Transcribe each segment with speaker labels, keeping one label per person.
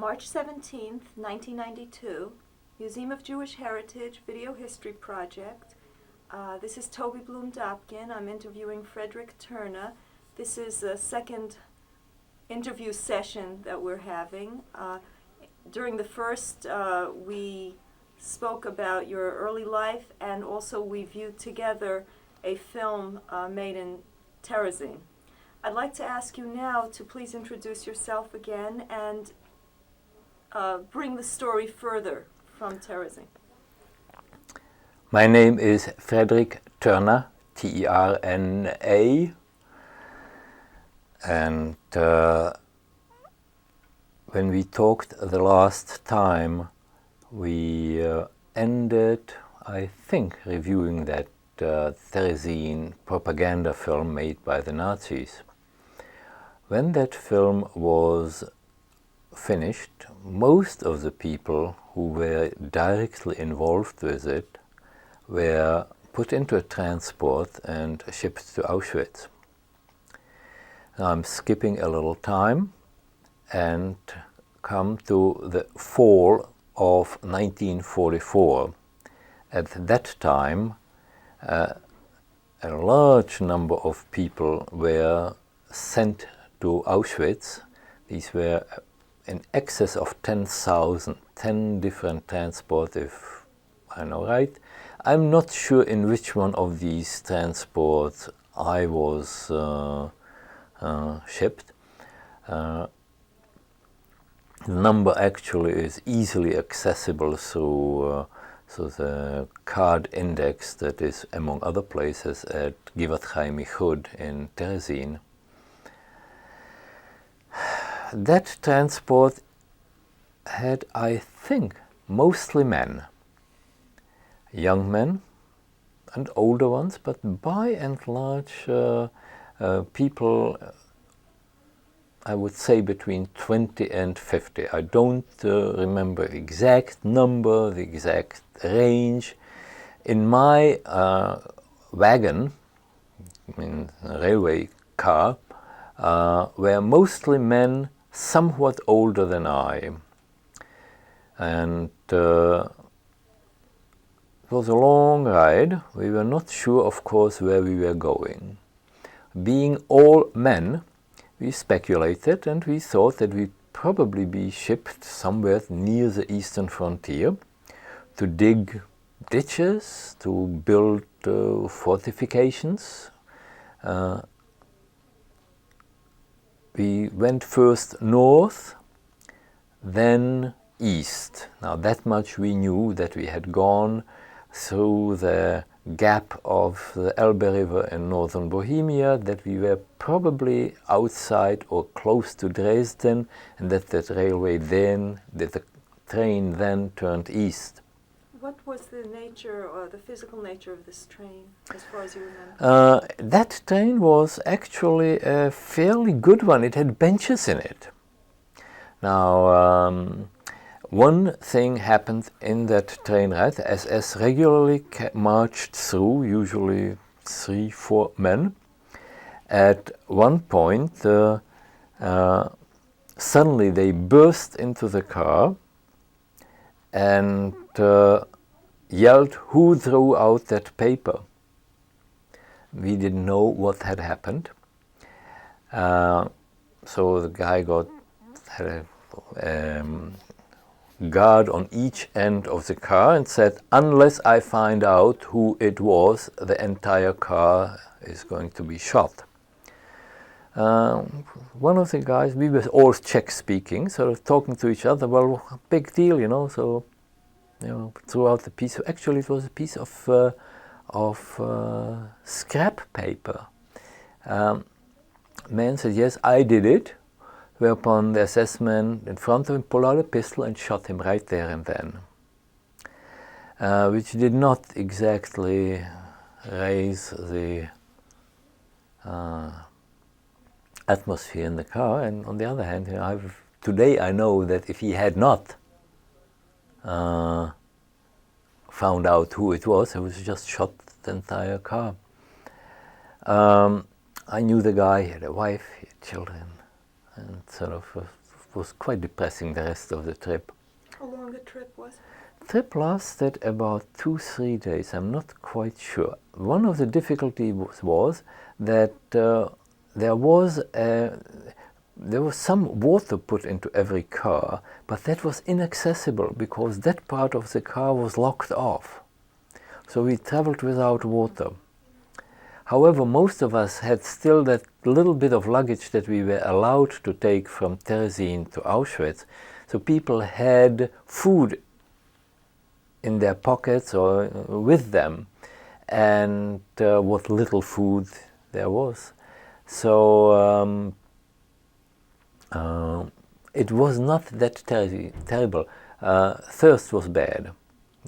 Speaker 1: March 17th, 1992, Museum of Jewish Heritage Video History Project. This is Toby Bloom-Dopkin. I'm interviewing Frederick Terna. This is the second interview session that we're having. During the first, we spoke about your early life, and also we viewed together a film made in Terezin. I'd like to ask you now to please introduce yourself again and bring the story further from Terezin.
Speaker 2: My name is Frederick Terna, T-E-R-N-A, and when we talked the last time, we ended, I think, reviewing that Terezin propaganda film made by the Nazis. When that film was finished, most of the people who were directly involved with it were put into a transport and shipped to Auschwitz. Now I'm skipping a little time and come to the fall of 1944. At that time, a large number of people were sent to Auschwitz. These were in excess of 10,000, 10 different transports, if I know right. I'm not sure in which one of these transports I was shipped. The number actually is easily accessible through the card index that is, among other places, at Givat Chaim Ichud in Terezin. That transport had, I think, mostly men, young men and older ones, but by and large people, I would say between 20 and 50. I don't remember the exact number, the exact range. In my wagon, in a railway car, were mostly men somewhat older than I. And it was a long ride. We were not sure, of course, where we were going. Being all men, we speculated and we thought that we'd probably be shipped somewhere near the eastern frontier to dig ditches, to build fortifications. We went first north, then east. Now that much we knew, that we had gone through the gap of the Elbe River in northern Bohemia, that we were probably outside or close to Dresden, and that the train then turned east.
Speaker 1: What was the nature or the physical nature of this train, as far as you remember?
Speaker 2: That train was actually a fairly good one. It had benches in it. Now, one thing happened in that train ride. The SS regularly marched through, usually 3-4 men. At one point, suddenly they burst into the car and yelled, "Who threw out that paper?" We didn't know what had happened. So the guy had a guard on each end of the car and said, "Unless I find out who it was, the entire car is going to be shot." One of the guys, we were all Czech speaking, sort of talking to each other. Well, big deal, so, threw out the piece. Actually, it was a piece of scrap paper. Man said, "Yes, I did it." Whereupon the SS man in front of him pulled out a pistol and shot him right there and then, which did not exactly raise the atmosphere in the car. And on the other hand, today I know that if he had not found out who it was just shot the entire car. I knew the guy, he had a wife, he had children, and sort of was quite depressing the rest of the trip.
Speaker 1: How long a trip was it?
Speaker 2: Trip lasted about 2-3 days. I'm not quite sure. One of the difficulties was that there was some water put into every car, but that was inaccessible because that part of the car was locked off. So we traveled without water. However, most of us had still that little bit of luggage that we were allowed to take from Terezin to Auschwitz. So people had food in their pockets or with them, and what little food there was. So it was not that terrible. Thirst was bad.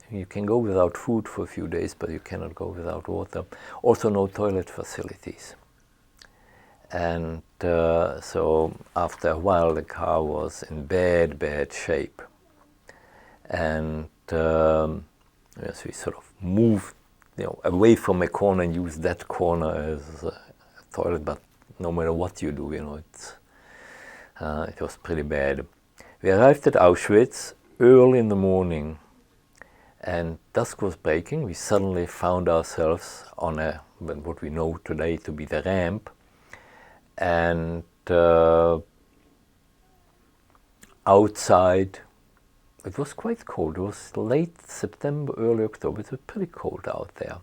Speaker 2: You can go without food for a few days, but you cannot go without water. Also no toilet facilities. And so after a while the car was in bad shape. And yes, we sort of moved away from a corner and used that corner as a toilet, but no matter what you do, it was pretty bad. We arrived at Auschwitz early in the morning, and dusk was breaking. We suddenly found ourselves on what we know today to be the ramp, and outside it was quite cold. It was late September, early October. It was pretty cold out there,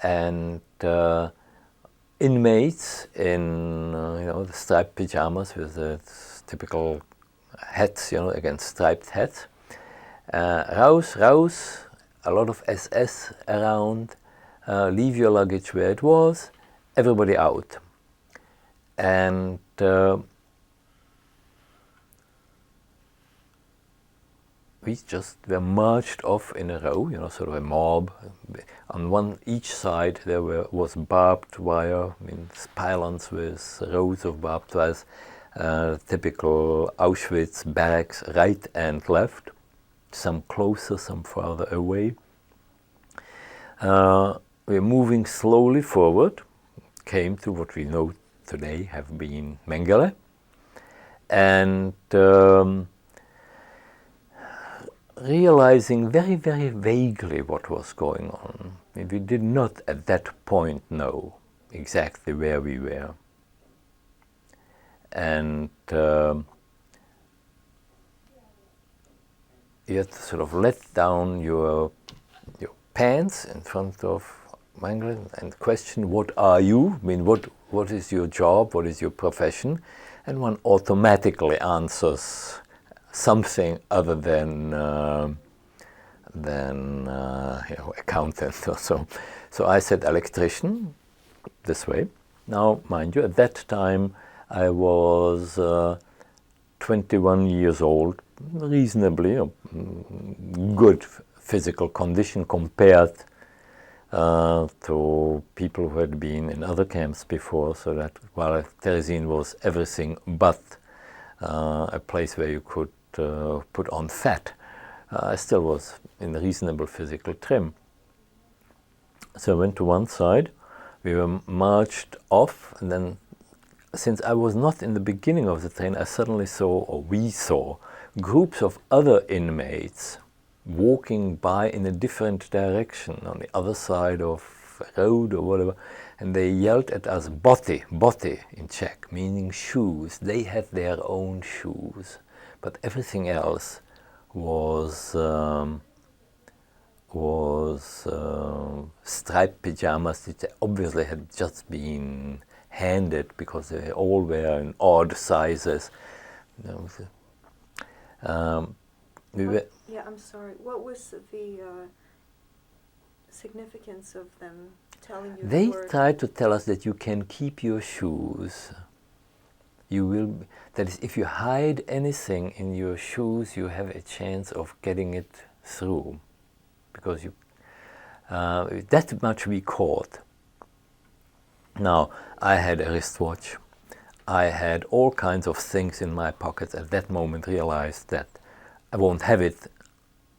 Speaker 2: and inmates in the striped pajamas with the typical hats, against striped hats. Raus, a lot of SS around, leave your luggage where it was, everybody out. And we just were marched off in a row, sort of a mob. On each side there was barbed wire, pylons with rows of barbed wires, typical Auschwitz barracks, right and left, some closer, some farther away. We're moving slowly forward, came to what we know today have been Mengele, and realizing very, very vaguely what was going on. We did not at that point know exactly where we were. And you had to sort of let down your pants in front of Mengele and question, what are you? What is your job? What is your profession? And one automatically answers something other than accountant or so. So I said electrician, this way. Now, mind you, at that time I was 21 years old, reasonably good physical condition compared to people who had been in other camps before. So that while Terezin was everything but a place where you could put on fat, I still was in reasonable physical trim. So I went to one side, we were marched off, and then since I was not in the beginning of the train, I suddenly saw, or we saw, groups of other inmates walking by in a different direction on the other side of a road or whatever, and they yelled at us, boty in Czech, meaning shoes. They had their own shoes, but everything else was striped pajamas that obviously had just been handed because they all were in odd sizes.
Speaker 1: Yeah, I'm sorry. What was the significance of them telling you
Speaker 2: They
Speaker 1: the word?
Speaker 2: tried to tell us that you can keep your shoes. That is, if you hide anything in your shoes, you have a chance of getting it through, because that much we caught. Now, I had a wristwatch. I had all kinds of things in my pockets. At that moment, realized that I won't have it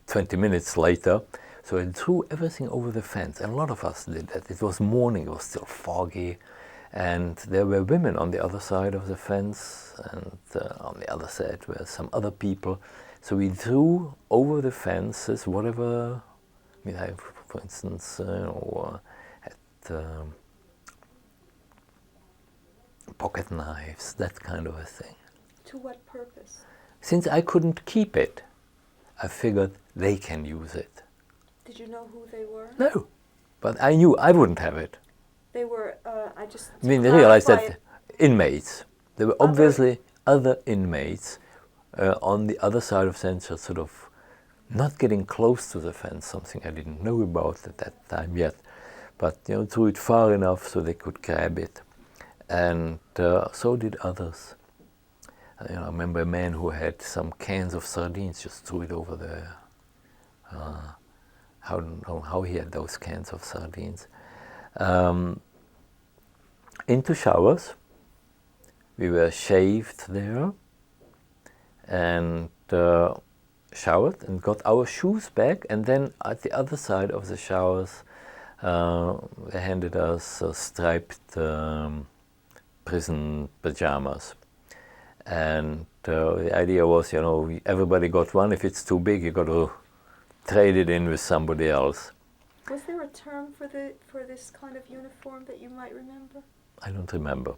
Speaker 2: 20 minutes later. So I threw everything over the fence. And a lot of us did that. It was morning, it was still foggy. And there were women on the other side of the fence, and on the other side were some other people. So we threw over the fences whatever, I mean, I, for instance, had pocket knives, that kind of a thing.
Speaker 1: To what purpose?
Speaker 2: Since I couldn't keep it, I figured they can use it.
Speaker 1: Did you know who they were?
Speaker 2: No, but I knew I wouldn't have it.
Speaker 1: They were,
Speaker 2: I mean, they realized that inmates, there were obviously other inmates on the other side of fence, just sort of not getting close to the fence, something I didn't know about at that time yet, but threw it far enough so they could grab it. And so did others. I remember a man who had some cans of sardines, just threw it over there. I don't know how he had those cans of sardines. Into showers. We were shaved there and showered and got our shoes back, and then at the other side of the showers they handed us striped prison pajamas. And the idea was, everybody got one. If it's too big, you got to trade it in with somebody else.
Speaker 1: Was there a term for this kind of uniform that you might remember?
Speaker 2: I don't remember.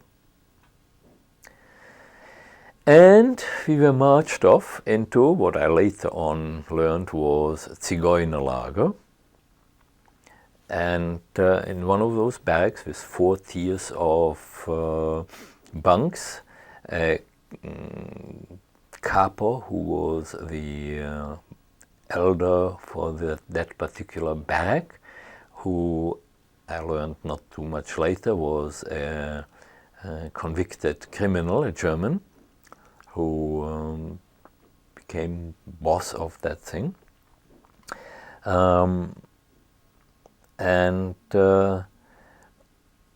Speaker 2: And we were marched off into what I later on learned was Zigeunerlager. And in one of those barracks with 4 tiers of bunks, a capo, who was the elder for that particular barrack, who I learned not too much later was a convicted criminal, a German, who became boss of that thing. And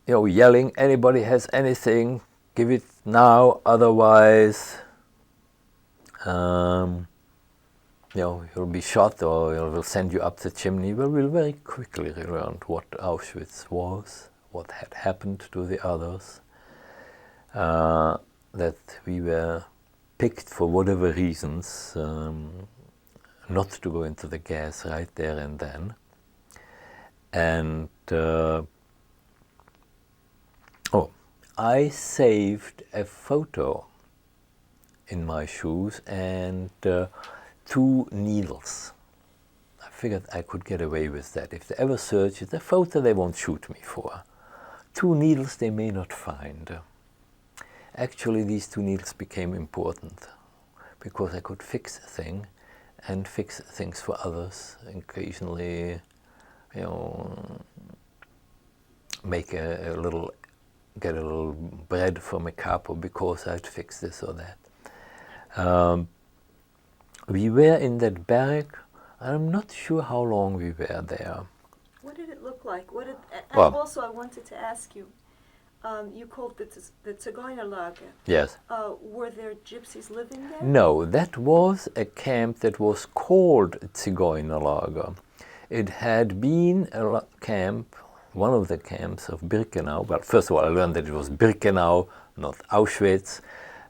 Speaker 2: yelling, anybody has anything, give it now, otherwise you'll be shot or we'll send you up the chimney. Well, we'll very quickly learn what Auschwitz was, what had happened to the others, that we were picked for whatever reasons not to go into the gas right there and then. And I saved a photo in my shoes and 2 needles. I figured I could get away with that. If they ever search it, a photo they won't shoot me for. 2 needles they may not find. Actually, these 2 needles became important because I could fix a thing and fix things for others. Occasionally, get a little bread from a capo because I'd fix this or that. We were in that barrack. I'm not sure how long we were there.
Speaker 1: What did it look like?
Speaker 2: Well,
Speaker 1: also, I wanted to ask you, you called it the Zigeunerlager.
Speaker 2: Yes.
Speaker 1: Were there gypsies living there?
Speaker 2: No, that was a camp that was called Zigeunerlager. It had been a camp, one of the camps of Birkenau. Well, first of all, I learned that it was Birkenau, not Auschwitz,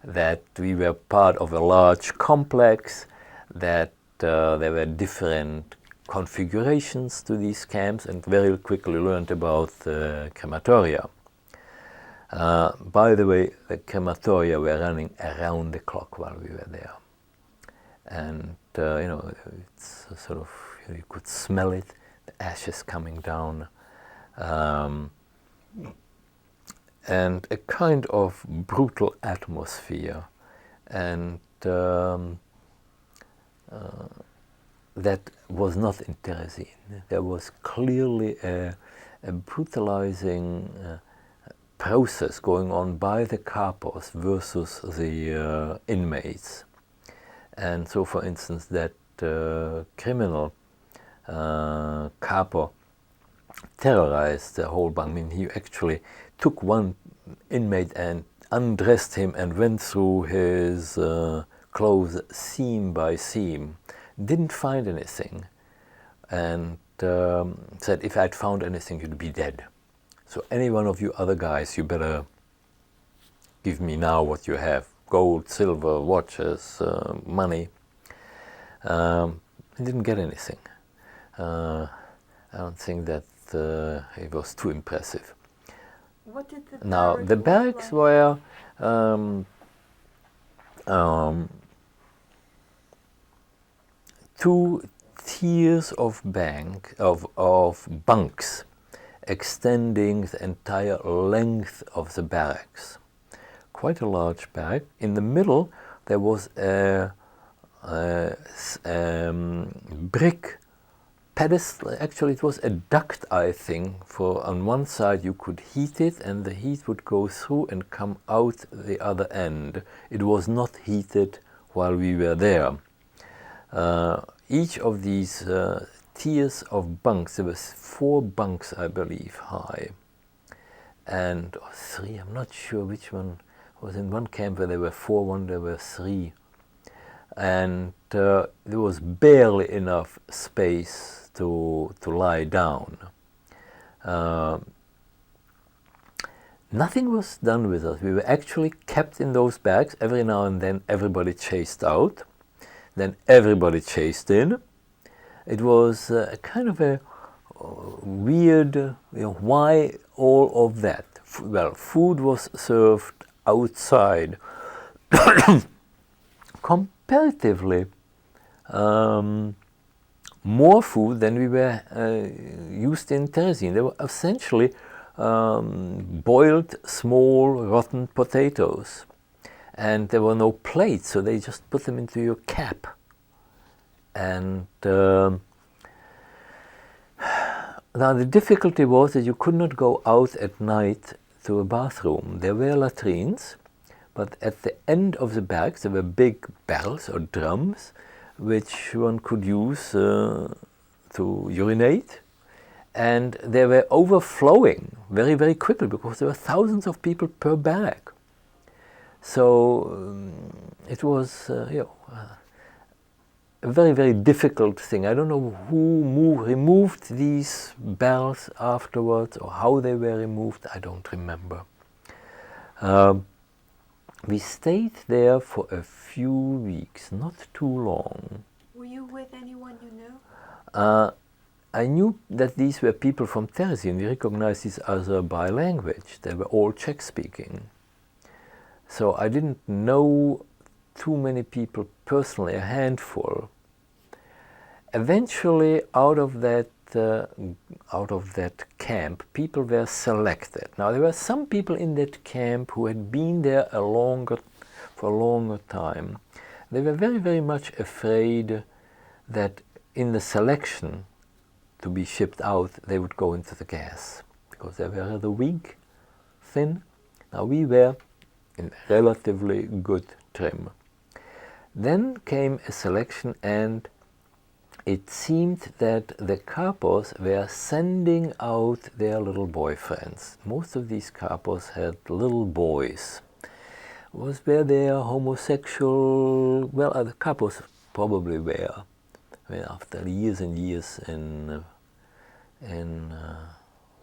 Speaker 2: that we were part of a large complex, that there were different configurations to these camps, and very quickly learned about crematoria. By the way, the crematoria were running around the clock while we were there. And, it's sort of, you could smell it, the ashes coming down. And a kind of brutal atmosphere. And that was not in Terezin. There was clearly a brutalizing process going on by the capos versus the inmates. And so, for instance, that criminal capo terrorized the whole bunk. I mean, he actually took one inmate and undressed him and went through his clothes seam by seam. Didn't find anything, and said if I'd found anything, you'd be dead. So any one of you other guys, you better give me now what you have. Gold, silver, watches, money. He didn't get anything. I don't think that it was too impressive.
Speaker 1: What did the
Speaker 2: Now, the
Speaker 1: barracks
Speaker 2: barracks
Speaker 1: look like?
Speaker 2: were two tiers of bunks extending the entire length of the barracks. Quite a large barrack. In the middle there was a brick pedestal. Actually it was a duct, I think, for on one side you could heat it and the heat would go through and come out the other end. It was not heated while we were there. Each of these tiers of bunks, there was 4 bunks, I believe, high, and or 3. I'm not sure which one was. In one camp where there were 4, one there were 3, and there was barely enough space to lie down. Nothing was done with us. We were actually kept in those barracks. Every now and then everybody chased out. Then everybody chased in. It was a kind of a weird, why all of that? Well, food was served outside. Comparatively more food than we were used in Terezin. They were essentially boiled small rotten potatoes. And there were no plates, so they just put them into your cap. And now the difficulty was that you could not go out at night to a bathroom. There were latrines, but at the end of the barracks there were big barrels or drums which one could use to urinate. And they were overflowing very, very quickly because there were thousands of people per barrack. So it was a very, very difficult thing. I don't know who removed these barrels afterwards or how they were removed. I don't remember. We stayed there for a few weeks, not too long.
Speaker 1: Were you with anyone you knew?
Speaker 2: I knew that these were people from Terezin. We recognized these as by language. They were all Czech-speaking. So I didn't know too many people personally, a handful. Eventually, out of that camp, people were selected. Now there were some people in that camp who had been there for a longer time. They were very, very much afraid that in the selection to be shipped out, they would go into the gas because they were rather weak, thin. Now we were in relatively good trim. Then came a selection, and it seemed that the capos were sending out their little boyfriends. Most of these capos had little boys. Were they homosexual? Well, the capos probably were. I mean, after years and years in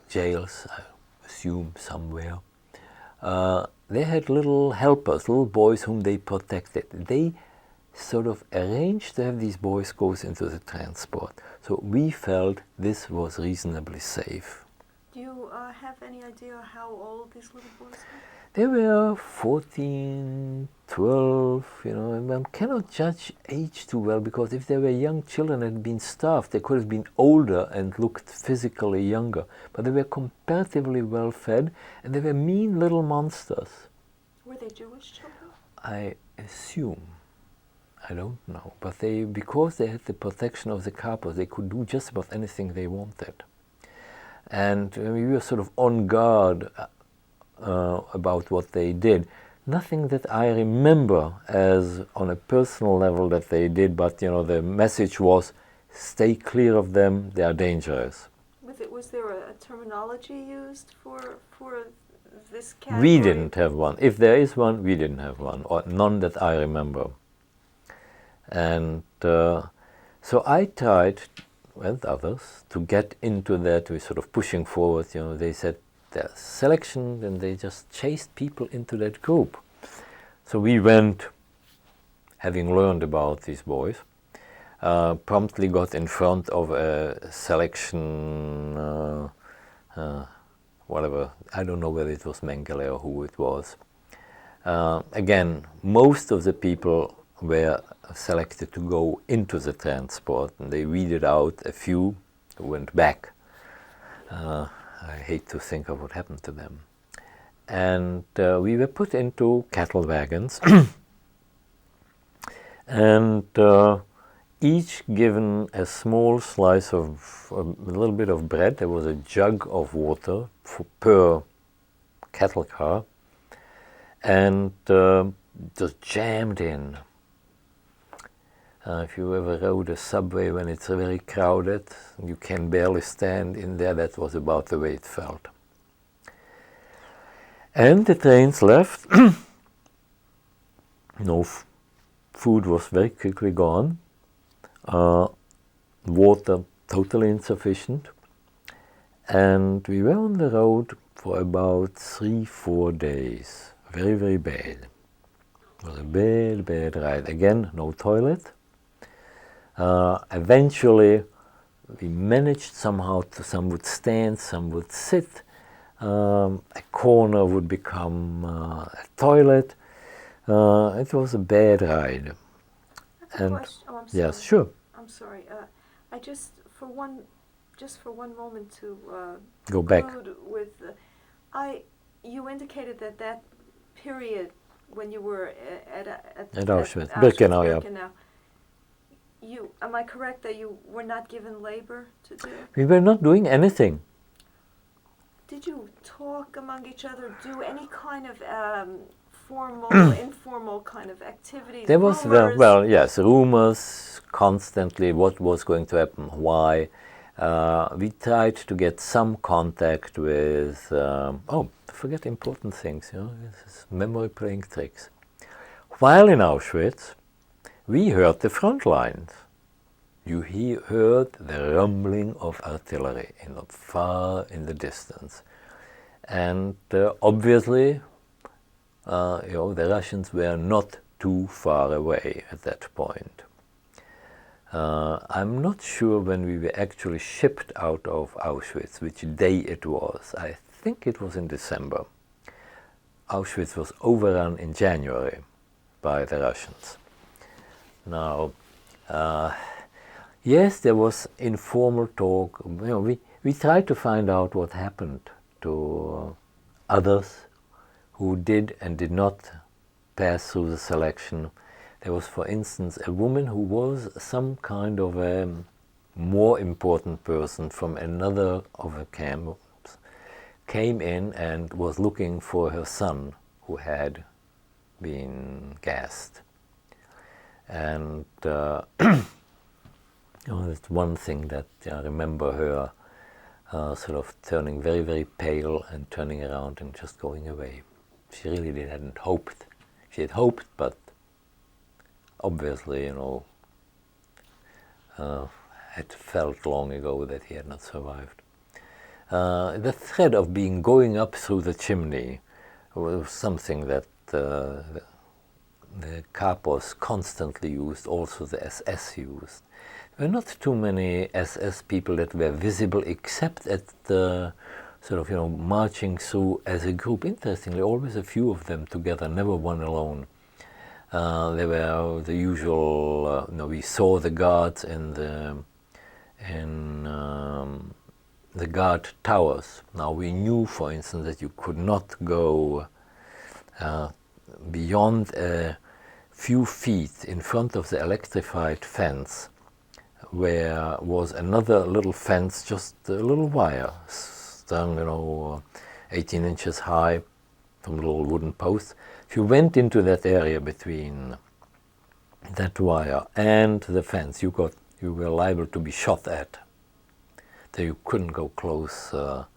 Speaker 2: jails, I assume somewhere, they had little helpers, little boys whom they protected. They sort of arranged to have these boys go into the transport. So we felt this was reasonably safe.
Speaker 1: Do you have any idea how old these little boys were?
Speaker 2: They were 14, 12, and one cannot judge age too well, because if they were young children and had been starved, they could have been older and looked physically younger. But they were comparatively well fed, and they were mean little monsters.
Speaker 1: Were they Jewish children?
Speaker 2: I assume. I don't know. But because they had the protection of the capos, they could do just about anything they wanted. And we were sort of on guard about what they did. Nothing that I remember as on a personal level that they did, but the message was, stay clear of them, they are dangerous.
Speaker 1: Was there a terminology used for this category?
Speaker 2: We didn't have one. If there is one, we didn't have one, or none that I remember. And so I tried, with others, to get into that. We're sort of pushing forward. They said, their selection, and they just chased people into that group. So we went, having learned about these boys, promptly got in front of a selection, whatever, I don't know whether it was Mengele or who it was. Again, most of the people were selected to go into the transport, and they weeded out a few who went back. I hate to think of what happened to them. And we were put into cattle wagons and each given a small slice of, a little bit of bread. There was a jug of water per cattle car, and just jammed in. If you ever rode a subway when it's very crowded, you can barely stand in there, that was about the way it felt. And the trains left. No food was very quickly gone. Water totally insufficient. And we were on the road for about 3-4 days. Very, very bad. It was a bad, bad ride. Again, no toilet. Eventually, we managed somehow to, some would stand, some would sit. A corner would become a toilet. It was a bad ride.
Speaker 1: And question. Oh, I'm sorry.
Speaker 2: Yes, sure.
Speaker 1: I'm sorry. I just for one moment to
Speaker 2: go back
Speaker 1: with. You indicated that period when you were at
Speaker 2: Auschwitz, Birkenau,
Speaker 1: yeah. Am I correct that you were not given labor to do?
Speaker 2: We were not doing anything.
Speaker 1: Did you talk among each other? Do any kind of formal, informal kind of activities?
Speaker 2: There was yes, rumors constantly. What was going to happen? Why? We tried to get some contact with. Forget important things. This is memory playing tricks. While in Auschwitz, we heard the front lines. You heard the rumbling of artillery far in the distance, and obviously, the Russians were not too far away at that point. I'm not sure when we were actually shipped out of Auschwitz, which day it was. I think it was in December. Auschwitz was overrun in January by the Russians. Now, yes, there was informal talk. We tried to find out what happened to others who did and did not pass through the selection. There was, for instance, a woman who was some kind of a more important person from another of the camps, came in and was looking for her son who had been gassed. And that's one thing that I remember her sort of turning very, very pale and turning around and just going away. She really hadn't hoped. She had hoped, but obviously, had felt long ago that he had not survived. The threat of going up through the chimney was something that the Kapos constantly used, also the SS used. There were not too many SS people that were visible except at the sort of, marching through as a group. Interestingly, always a few of them together, never one alone. There were the usual, we saw the guards in the guard towers. Now we knew, for instance, that you could not go beyond a few feet in front of the electrified fence, where was another little fence, just a little wire, strung, 18 inches high, from little wooden posts. If you went into that area between that wire and the fence, you were liable to be shot at. So you couldn't go close to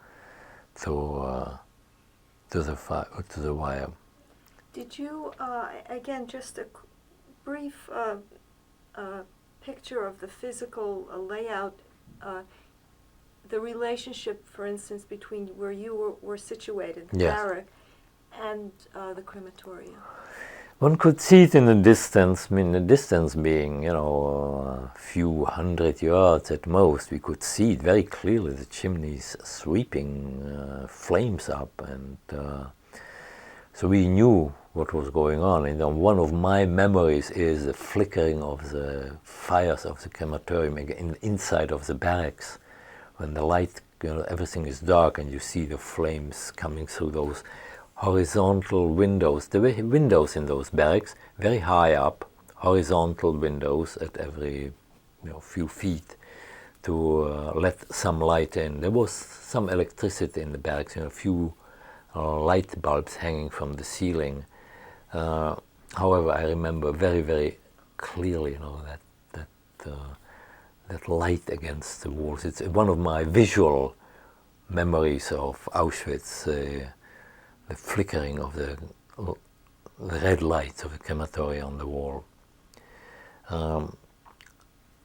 Speaker 2: the wire.
Speaker 1: Did you, again, just a brief picture of the physical layout, the relationship, for instance, between where you were situated, the
Speaker 2: Yes.
Speaker 1: barrack, and the crematorium?
Speaker 2: One could see it in the distance. I mean, the distance being, you know, a few hundred yards at most. We could see it very clearly, the chimneys sweeping flames up, and so we knew what was going on. And one of my memories is the flickering of the fires of the crematorium inside of the barracks, when the light, you know, everything is dark, and you see the flames coming through those horizontal windows. There were windows in those barracks, very high up, horizontal windows at every, you know, few feet to let some light in. There was some electricity in the barracks, you know, a few light bulbs hanging from the ceiling. However, I remember very, very clearly, you know, that light against the walls. It's one of my visual memories of Auschwitz. The flickering of the red lights of the crematory on the wall.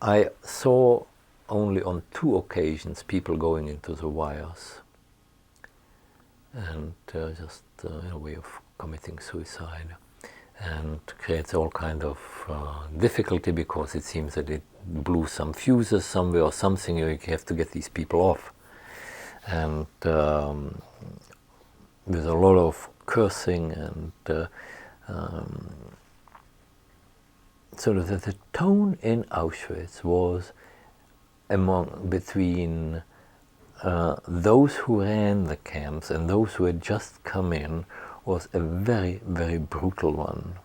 Speaker 2: I saw only on 2 occasions people going into the wires, and just a way of committing suicide, and creates all kind of difficulty, because it seems that it blew some fuses somewhere or something. You have to get these people off, and with a lot of cursing, and so that the tone in Auschwitz was between those who ran the camps and those who had just come in, was a very, very brutal one,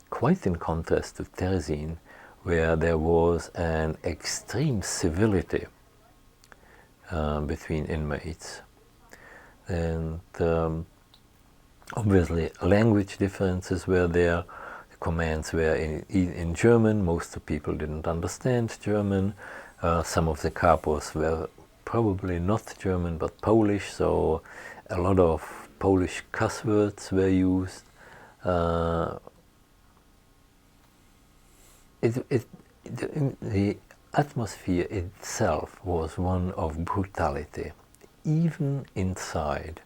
Speaker 2: quite in contrast to Terezin, where there was an extreme civility between inmates. And obviously language differences were there. The commands were in German. Most of the people didn't understand German. Some of the capos were probably not German but Polish, so a lot of Polish cuss words were used. The atmosphere itself was one of brutality, even inside.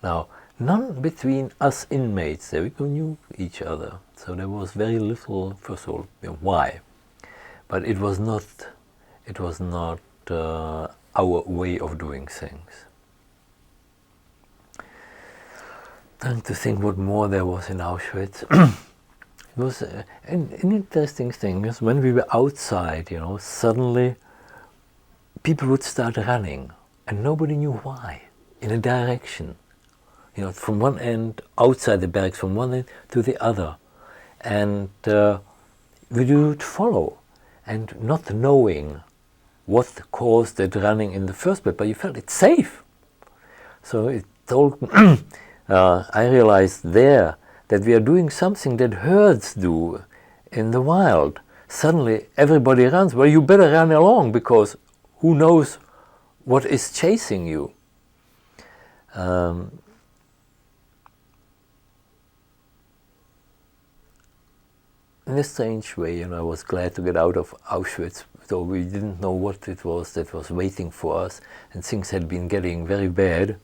Speaker 2: Now, none between us inmates there, we knew each other, so there was very little. First of all, why? But it was not our way of doing things. Trying to think what more there was in Auschwitz. It was an interesting thing, because when we were outside, you know, suddenly people would start running, and nobody knew why, in a direction. You know, from one end, outside the barracks, from one end to the other. And we would follow, and not knowing what caused that running in the first place, but you felt it's safe. So it told I realized there that we are doing something that herds do in the wild. Suddenly everybody runs. Well, you better run along, because who knows what is chasing you. In a strange way, you know, I was glad to get out of Auschwitz, though we didn't know what it was that was waiting for us, and things had been getting very bad,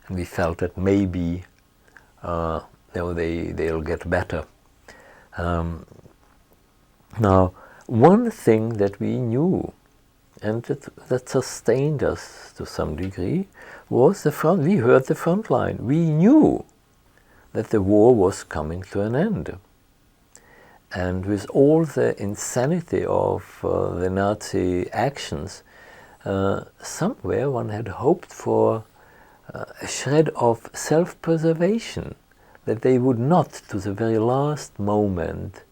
Speaker 2: and we felt that maybe they'll get better. Now, one thing that we knew, and that sustained us to some degree, was the front. We heard the front line. We knew that the war was coming to an end. And with all the insanity of the Nazi actions, somewhere one had hoped for a shred of self-preservation, that they would not, to the very last moment,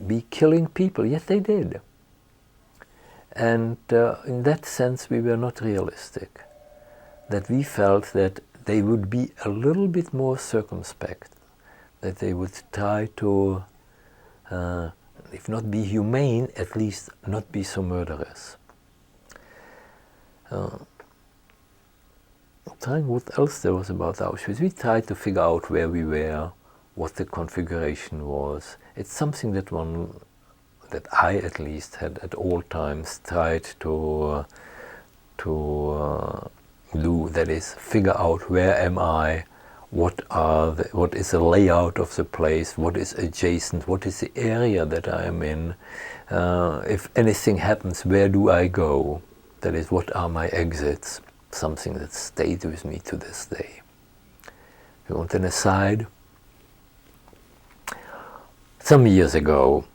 Speaker 2: be killing people. Yet they did. And in that sense we were not realistic, that we felt that they would be a little bit more circumspect, that they would try to, if not be humane, at least not be so murderous. Trying what else there was about Auschwitz. We tried to figure out where we were, what the configuration was. It's something that I at least had at all times tried to do, that is, figure out where am I, what is the layout of the place, what is adjacent, what is the area that I am in, if anything happens, where do I go, that is, what are my exits, something that stayed with me to this day. If you want an aside, some years ago,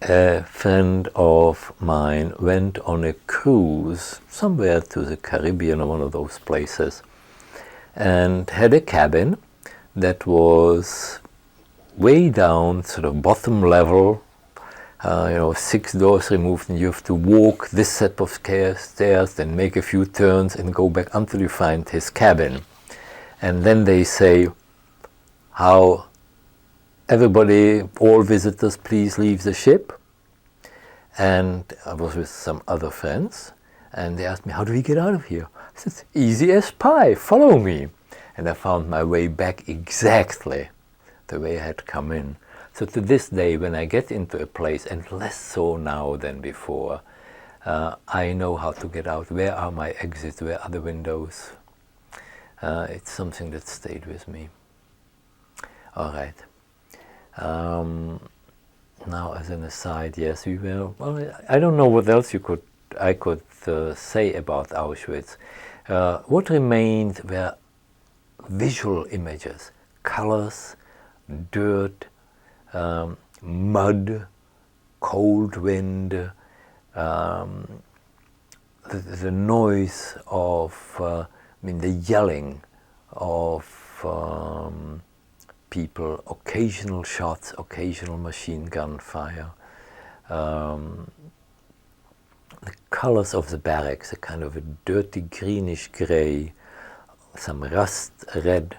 Speaker 2: a friend of mine went on a cruise somewhere to the Caribbean or one of those places, and had a cabin that was way down, sort of bottom level, 6 doors removed, and you have to walk this set of stairs, then make a few turns and go back until you find his cabin. And then they say, how everybody, all visitors, please leave the ship. And I was with some other friends, and they asked me, how do we get out of here? I said, easy as pie, follow me. And I found my way back exactly the way I had come in. So to this day, when I get into a place, and less so now than before, I know how to get out. Where are my exits? Where are the windows? It's something that stayed with me. All right. Now, as an aside, yes, we were. Well, I don't know what else I could say about Auschwitz. What remained were visual images, colors, dirt, mud, cold wind, the noise of, the yelling of people, occasional shots, occasional machine gun fire, the colors of the barracks, a kind of a dirty greenish gray, some rust red.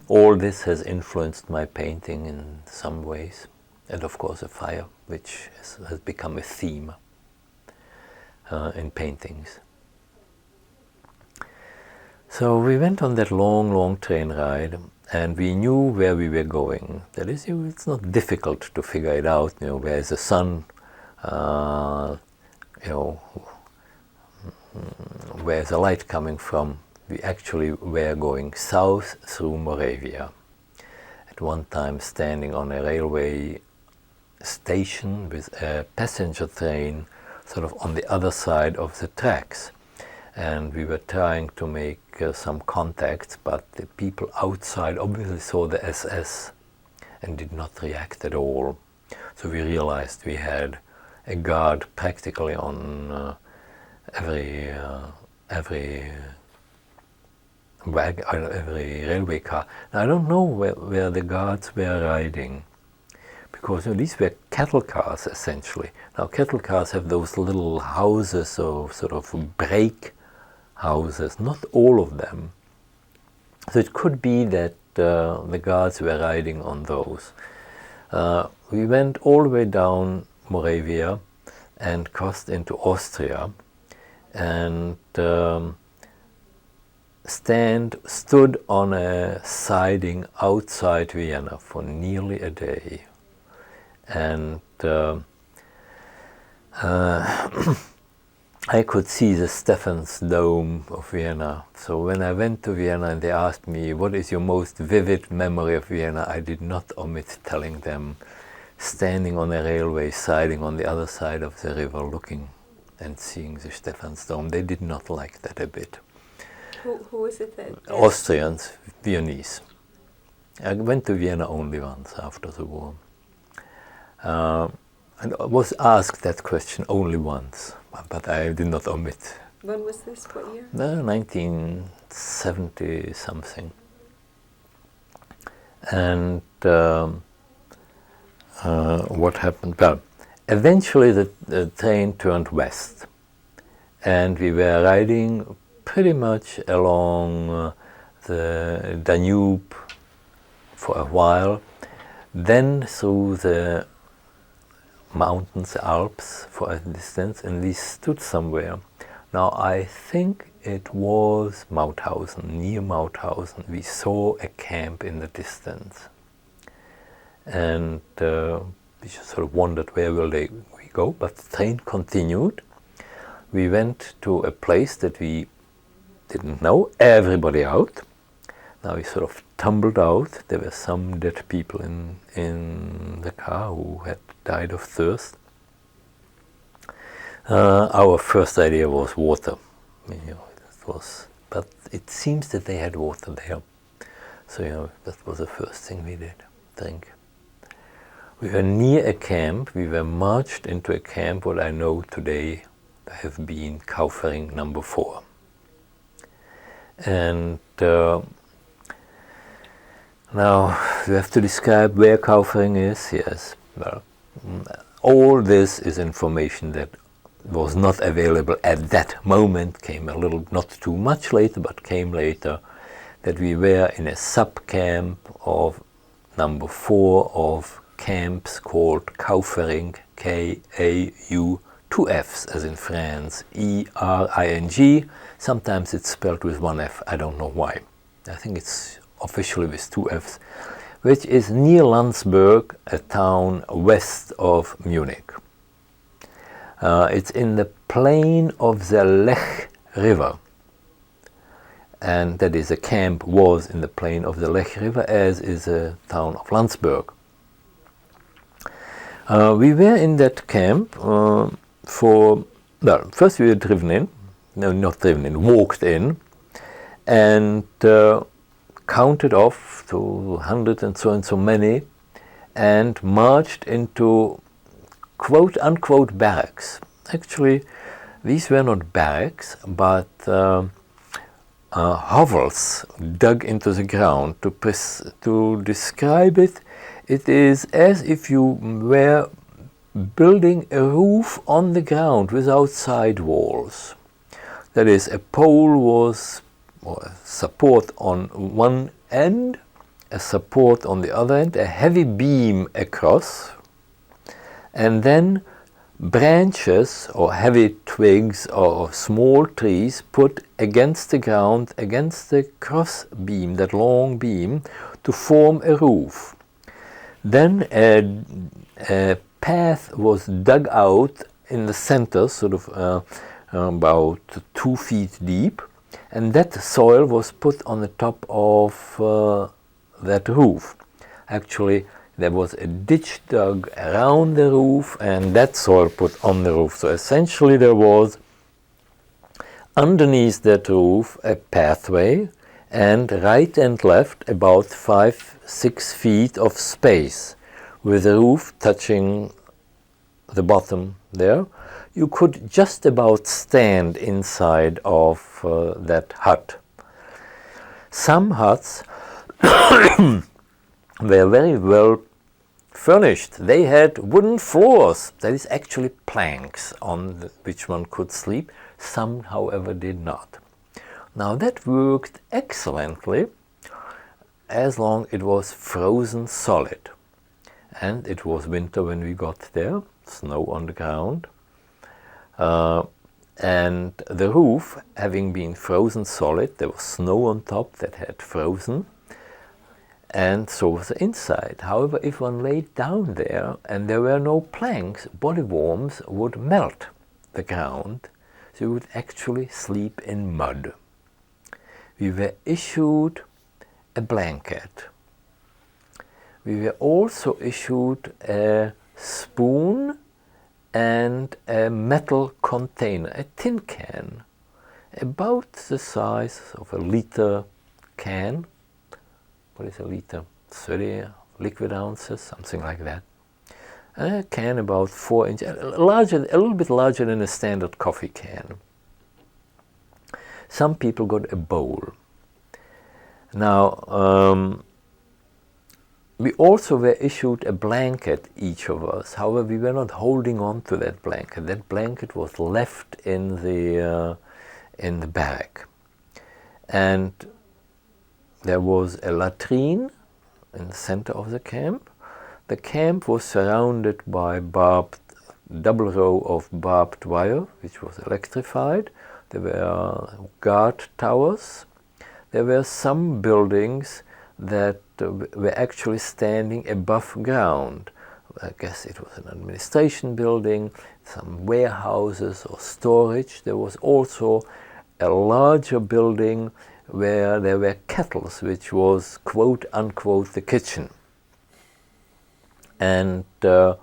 Speaker 2: All this has influenced my painting in some ways, and of course a fire, which has become a theme in paintings. So we went on that long train ride, and we knew where we were going. That is, it's not difficult to figure it out. Where is the sun? Where is the light coming from? We actually were going south through Moravia. At one time, standing on a railway station with a passenger train, sort of on the other side of the tracks. And we were trying to make some contacts, but the people outside obviously saw the SS and did not react at all. So we realized we had a guard practically on every railway car. Now, I don't know where the guards were riding, because these were cattle cars essentially. Now, cattle cars have those little houses, or sort of brake houses, not all of them. So it could be that the guards were riding on those. We went all the way down Moravia and crossed into Austria, and stood on a siding outside Vienna for nearly a day. And I could see the Stephansdom of Vienna. So when I went to Vienna and they asked me, what is your most vivid memory of Vienna, I did not omit telling them standing on a railway siding on the other side of the river, looking and seeing the Stephansdom. They did not like that a bit.
Speaker 1: Who is it that?
Speaker 2: Austrians, Viennese. I went to Vienna only once after the war. And I was asked that question only once, but I did not omit.
Speaker 1: When was this? What year?
Speaker 2: 1970 something. And what happened? Well, eventually the train turned west, and we were riding pretty much along the Danube for a while, then through the mountains, Alps, for a distance, and we stood somewhere. Now I think it was Mauthausen, near Mauthausen. We saw a camp in the distance, and we just sort of wondered where will we go, but the train continued. we went to a place that we didn't know, everybody out. Now we sort of tumbled out. There were some dead people in the car who had died of thirst. Our first idea was water. But it seems that they had water there. So that was the first thing we did, drink. We were near a camp. We were marched into a camp what I know today have been Kaufering number 4. And now you have to describe where Kaufering is. Yes, well, all this is information that was not available at that moment, came a little, not too much later, but came later, that we were in a sub-camp of number 4 of camps called Kaufering, K-A-U, 2 F's as in France, E-R-I-N-G. Sometimes it's spelled with 1 F, I don't know why. I think it's officially with 2 F's, which is near Landsberg, a town west of Munich. It's in the plain of the Lech River, and that is, a camp was in the plain of the Lech River, as is the town of Landsberg. We were in that camp first we were driven in, no, not driven in, walked in, and counted off to 100 and so many, and marched into quote-unquote barracks. Actually, these were not barracks, but hovels dug into the ground. To describe it, it is as if you were building a roof on the ground without side walls. That is, a pole was, or a support on one end, a support on the other end, a heavy beam across, and then branches or heavy twigs or small trees put against the ground, against the cross beam, that long beam, to form a roof. Then a path was dug out in the center, sort of about 2 feet deep, and that soil was put on the top of that roof. Actually, there was a ditch dug around the roof, and that soil put on the roof. So essentially there was underneath that roof a pathway, and right and left about 5-6 feet of space, with the roof touching the bottom there. You could just about stand inside of that hut. Some huts were very well furnished. They had wooden floors, that is actually planks on which one could sleep. Some, however, did not. Now that worked excellently as long as it was frozen solid. And it was winter when we got there, snow on the ground. And the roof, having been frozen solid, there was snow on top that had frozen, and so was the inside. However, if one laid down there and there were no planks, body worms would melt the ground, so you would actually sleep in mud. We were issued a blanket. We were also issued a spoon and a metal container, a tin can, about the size of a liter can. What is a liter? 30 liquid ounces, something like that. A can about 4 inches, a little bit larger than a standard coffee can. Some people got a bowl. Now, we also were issued a blanket, each of us. However, we were not holding on to that blanket. That blanket was left in the barrack. And there was a latrine in the center of the camp. The camp was surrounded by double row of barbed wire, which was electrified. There were guard towers. There were some buildings that were actually standing above ground, I guess it was an administration building, some warehouses or storage. There was also a larger building where there were kettles, which was quote unquote the kitchen. And there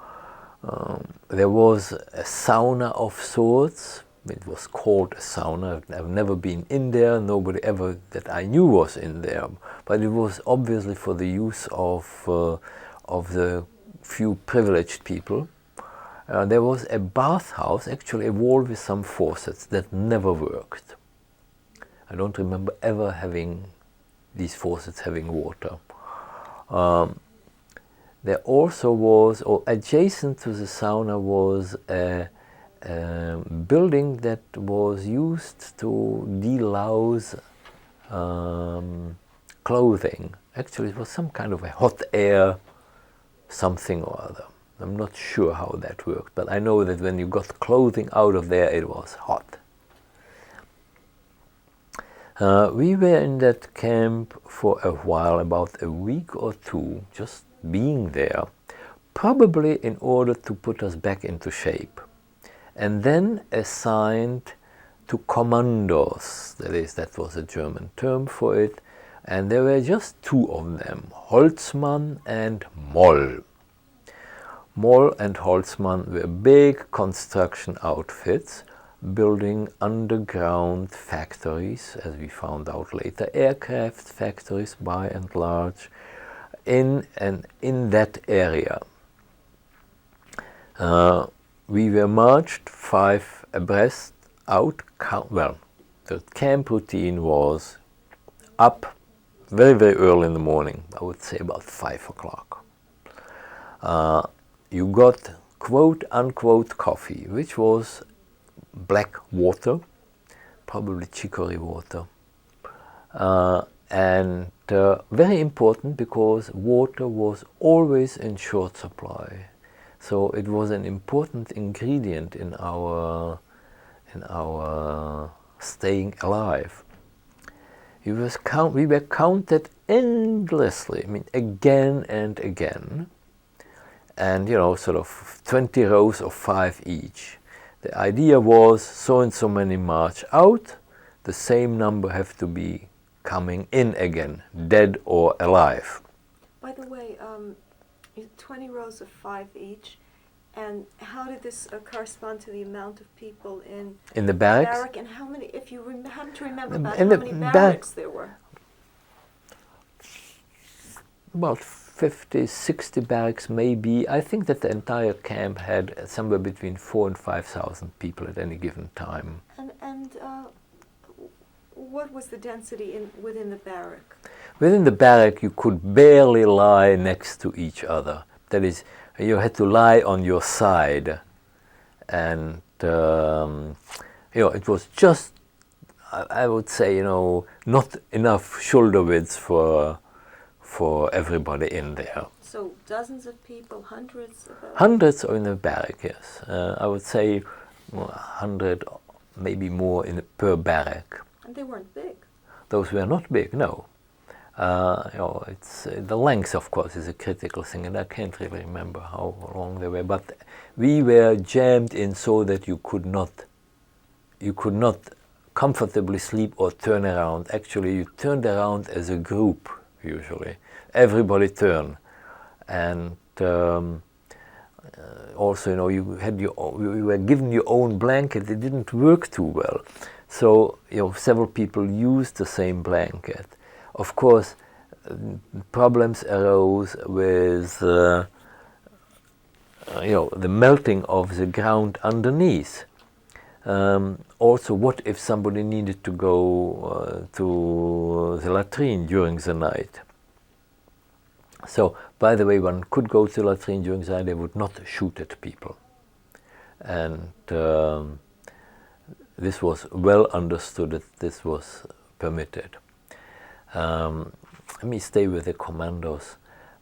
Speaker 2: was a sauna of sorts. It was called a sauna. I've never been in there. Nobody ever that I knew was in there. But it was obviously for the use of the few privileged people. There was a bathhouse, actually a wall with some faucets that never worked. I don't remember ever having these faucets having water. There also was, or adjacent to the sauna was a building that was used to delouse clothing. Actually, it was some kind of a hot air something or other. I'm not sure how that worked, but I know that when you got clothing out of there, it was hot. We were in that camp for a while, about a week or two, just being there, probably in order to put us back into shape. And then assigned to commandos, that was a German term for it, and there were just two of them, Holzmann and Moll. Moll and Holzmann were big construction outfits, building underground factories, as we found out later, aircraft factories by and large, in that area. We were marched 5 abreast out. The camp routine was up very, very early in the morning. I would say about 5 o'clock. You got quote unquote coffee, which was black water, probably chicory water, and very important because water was always in short supply. So it was an important ingredient in our staying alive. We were counted endlessly, I mean, again and again, and sort of 20 rows of 5 each. The idea was so and so many march out, the same number have to be coming in again, dead or alive.
Speaker 1: By the way, 20 rows of 5 each, and how did this correspond to the amount of people in
Speaker 2: the barracks?
Speaker 1: Barrack, and how many, if you happen to remember about
Speaker 2: In
Speaker 1: how
Speaker 2: the
Speaker 1: many barracks there were?
Speaker 2: About 50, 60 barracks maybe. I think that the entire camp had somewhere between 4,000 and 5,000 people at any given time.
Speaker 1: And what was the density within the barrack?
Speaker 2: Within the barrack you could barely lie next to each other. That is, you had to lie on your side, and it was just, I would say, not enough shoulder width for everybody in there.
Speaker 1: So dozens of people, hundreds?
Speaker 2: Hundreds in the barrack, yes. I would say 100, maybe more per barrack.
Speaker 1: And they weren't big?
Speaker 2: Those were not big, no. It's the length, of course, is a critical thing, and I can't really remember how long they were. But we were jammed in so that you could not comfortably sleep or turn around. Actually, you turned around as a group. Usually, everybody turned, and also, you were given your own blanket. It didn't work too well, so several people used the same blanket. Of course, problems arose with the melting of the ground underneath. Also, what if somebody needed to go to the latrine during the night? So, by the way, one could go to the latrine during the night. They would not shoot at people, and this was well understood that this was permitted. Let me stay with the commandos.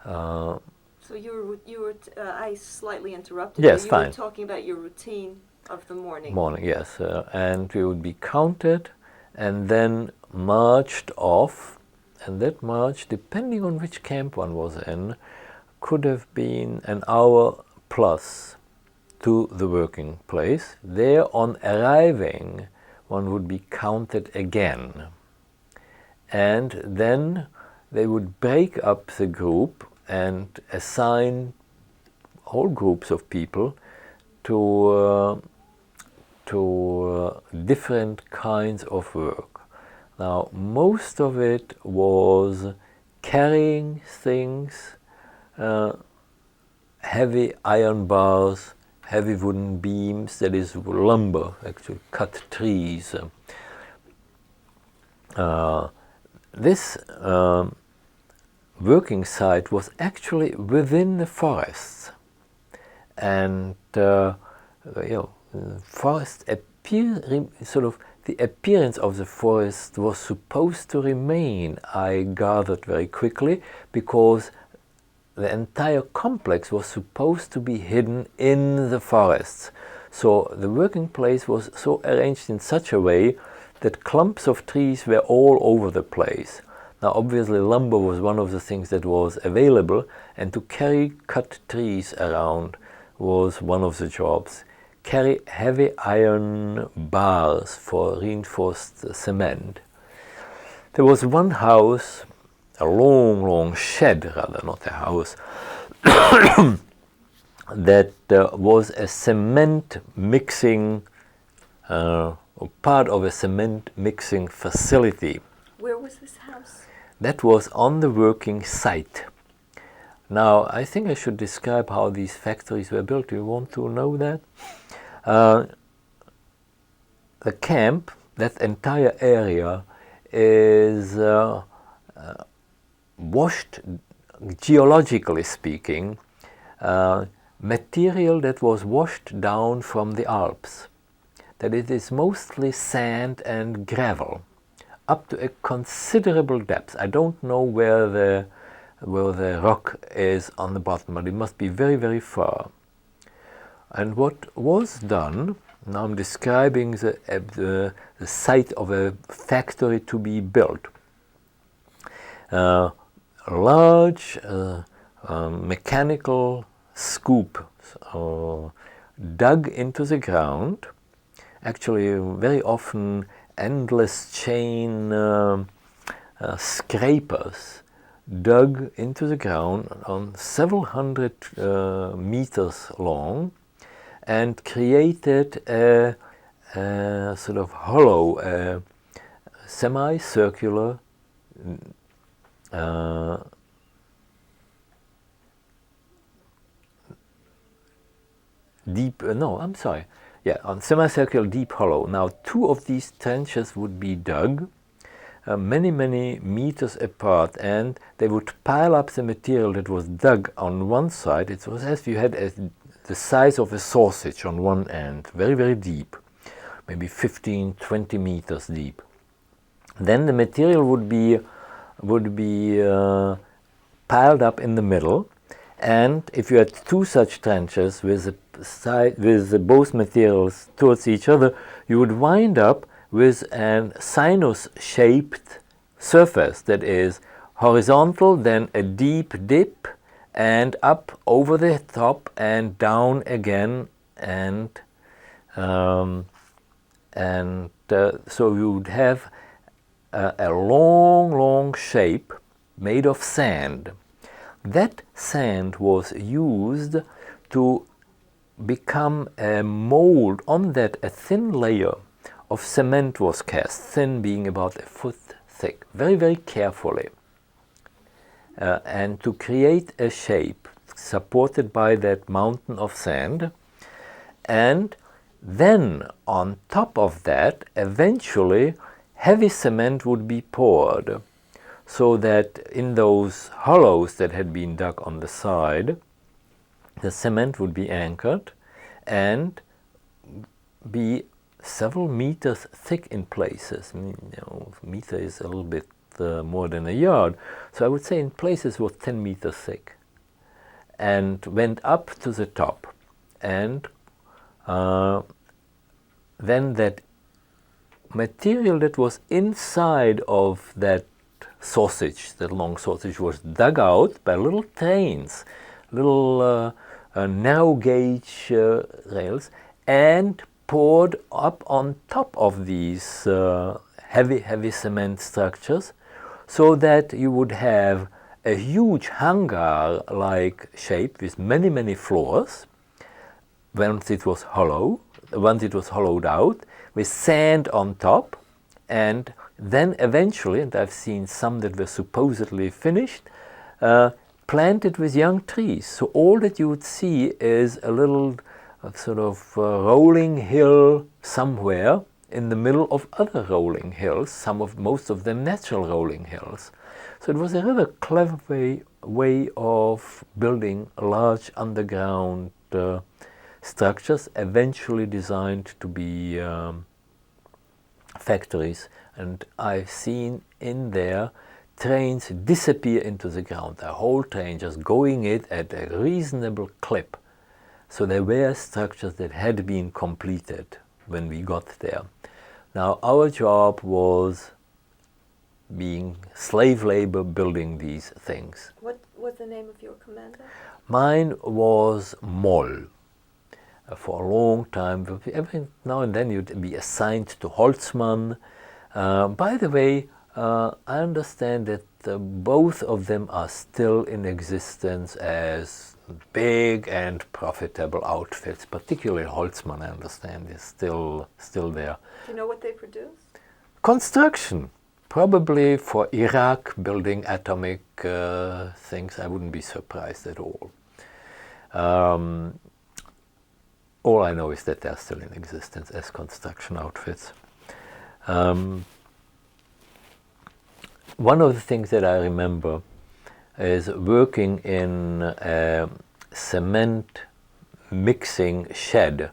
Speaker 1: So you were I slightly interrupted.
Speaker 2: Yes,
Speaker 1: you
Speaker 2: fine.
Speaker 1: were talking about your routine of the morning.
Speaker 2: Morning, yes, and we would be counted and then marched off, and that march, depending on which camp one was in, could have been an hour plus to the working place. There, on arriving, one would be counted again. And then they would break up the group and assign whole groups of people to different kinds of work. Now, most of it was carrying things, heavy iron bars, heavy wooden beams, that is lumber, actually cut trees. This working site was actually within the forests, and forest the appearance of the forest was supposed to remain, I gathered very quickly, because the entire complex was supposed to be hidden in the forests. So the working place was so arranged in such a way that clumps of trees were all over the place. Now obviously lumber was one of the things that was available, and to carry cut trees around was one of the jobs. Carry heavy iron bars for reinforced cement. There was one house, a long shed rather, not a house, that was a cement mixing, part of a cement mixing facility.
Speaker 1: Where was this house?
Speaker 2: That was on the working site. Now, I think I should describe how these factories were built. Do you want to know that? The camp, that entire area, is washed, geologically speaking, material that was washed down from the Alps. That it is mostly sand and gravel, up to a considerable depth. I don't know where the rock is on the bottom, but it must be very far. And what was done, now I'm describing the site of a factory to be built. Large mechanical scoop dug into the ground, actually very often endless chain scrapers dug into the ground on several hundred meters long, and created a sort of hollow, semicircular on semicircular deep hollow. Now, two of these trenches would be dug many meters apart, and they would pile up the material that was dug on one side. It was as if you had the size of a sausage on one end, very deep, maybe 15-20 meters deep. Then the material would be piled up in the middle, and if you had two such trenches with both materials towards each other, you would wind up with a sinus-shaped surface that is horizontal, then a deep dip, and up over the top and down again, and so you would have a long shape made of sand. That sand was used to become a mold. On that, a thin layer of cement was cast, thin being about a foot thick, very carefully. And to create a shape supported by that mountain of sand. And then on top of that, eventually heavy cement would be poured, so that in those hollows that had been dug on the side, the cement would be anchored and be several meters thick in places. I mean, meter is a little bit more than a yard, so I would say in places was 10 meters thick, and went up to the top. And then that material that was inside of that sausage, that long sausage, was dug out by little trains little narrow gauge rails, and poured up on top of these heavy cement structures, so that you would have a huge hangar-like shape with many floors. Once it was hollowed out, with sand on top, and then eventually, and I've seen some that were supposedly finished, planted with young trees. So all that you would see is a little sort of rolling hill somewhere in the middle of other rolling hills, most of them natural rolling hills. So it was a rather clever way of building large underground structures, eventually designed to be factories. And I've seen in there trains disappear into the ground, a whole train just going it at a reasonable clip. So there were structures that had been completed when we got there. Now our job was being slave labor building these things.
Speaker 1: What was the name of your commander?
Speaker 2: Mine was Moll. For a long time, every now and then you'd be assigned to Holzmann. By the way, I understand that both of them are still in existence as big and profitable outfits. Particularly Holzmann, I understand, is still there.
Speaker 1: Do you know what they produce?
Speaker 2: Construction, probably for Iraq, building atomic things. I wouldn't be surprised at all. All I know is that they're still in existence as construction outfits. One of the things that I remember is working in a cement mixing shed.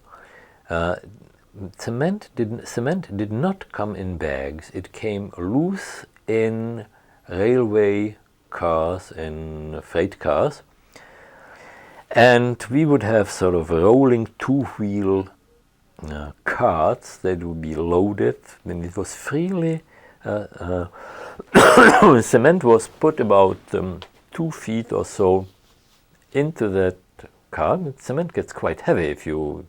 Speaker 2: Cement did not come in bags. It came loose in railway cars, in freight cars. And we would have sort of rolling two-wheel carts that would be loaded. And it was freely, cement was put about 2 feet or so into that car. Cement gets quite heavy if you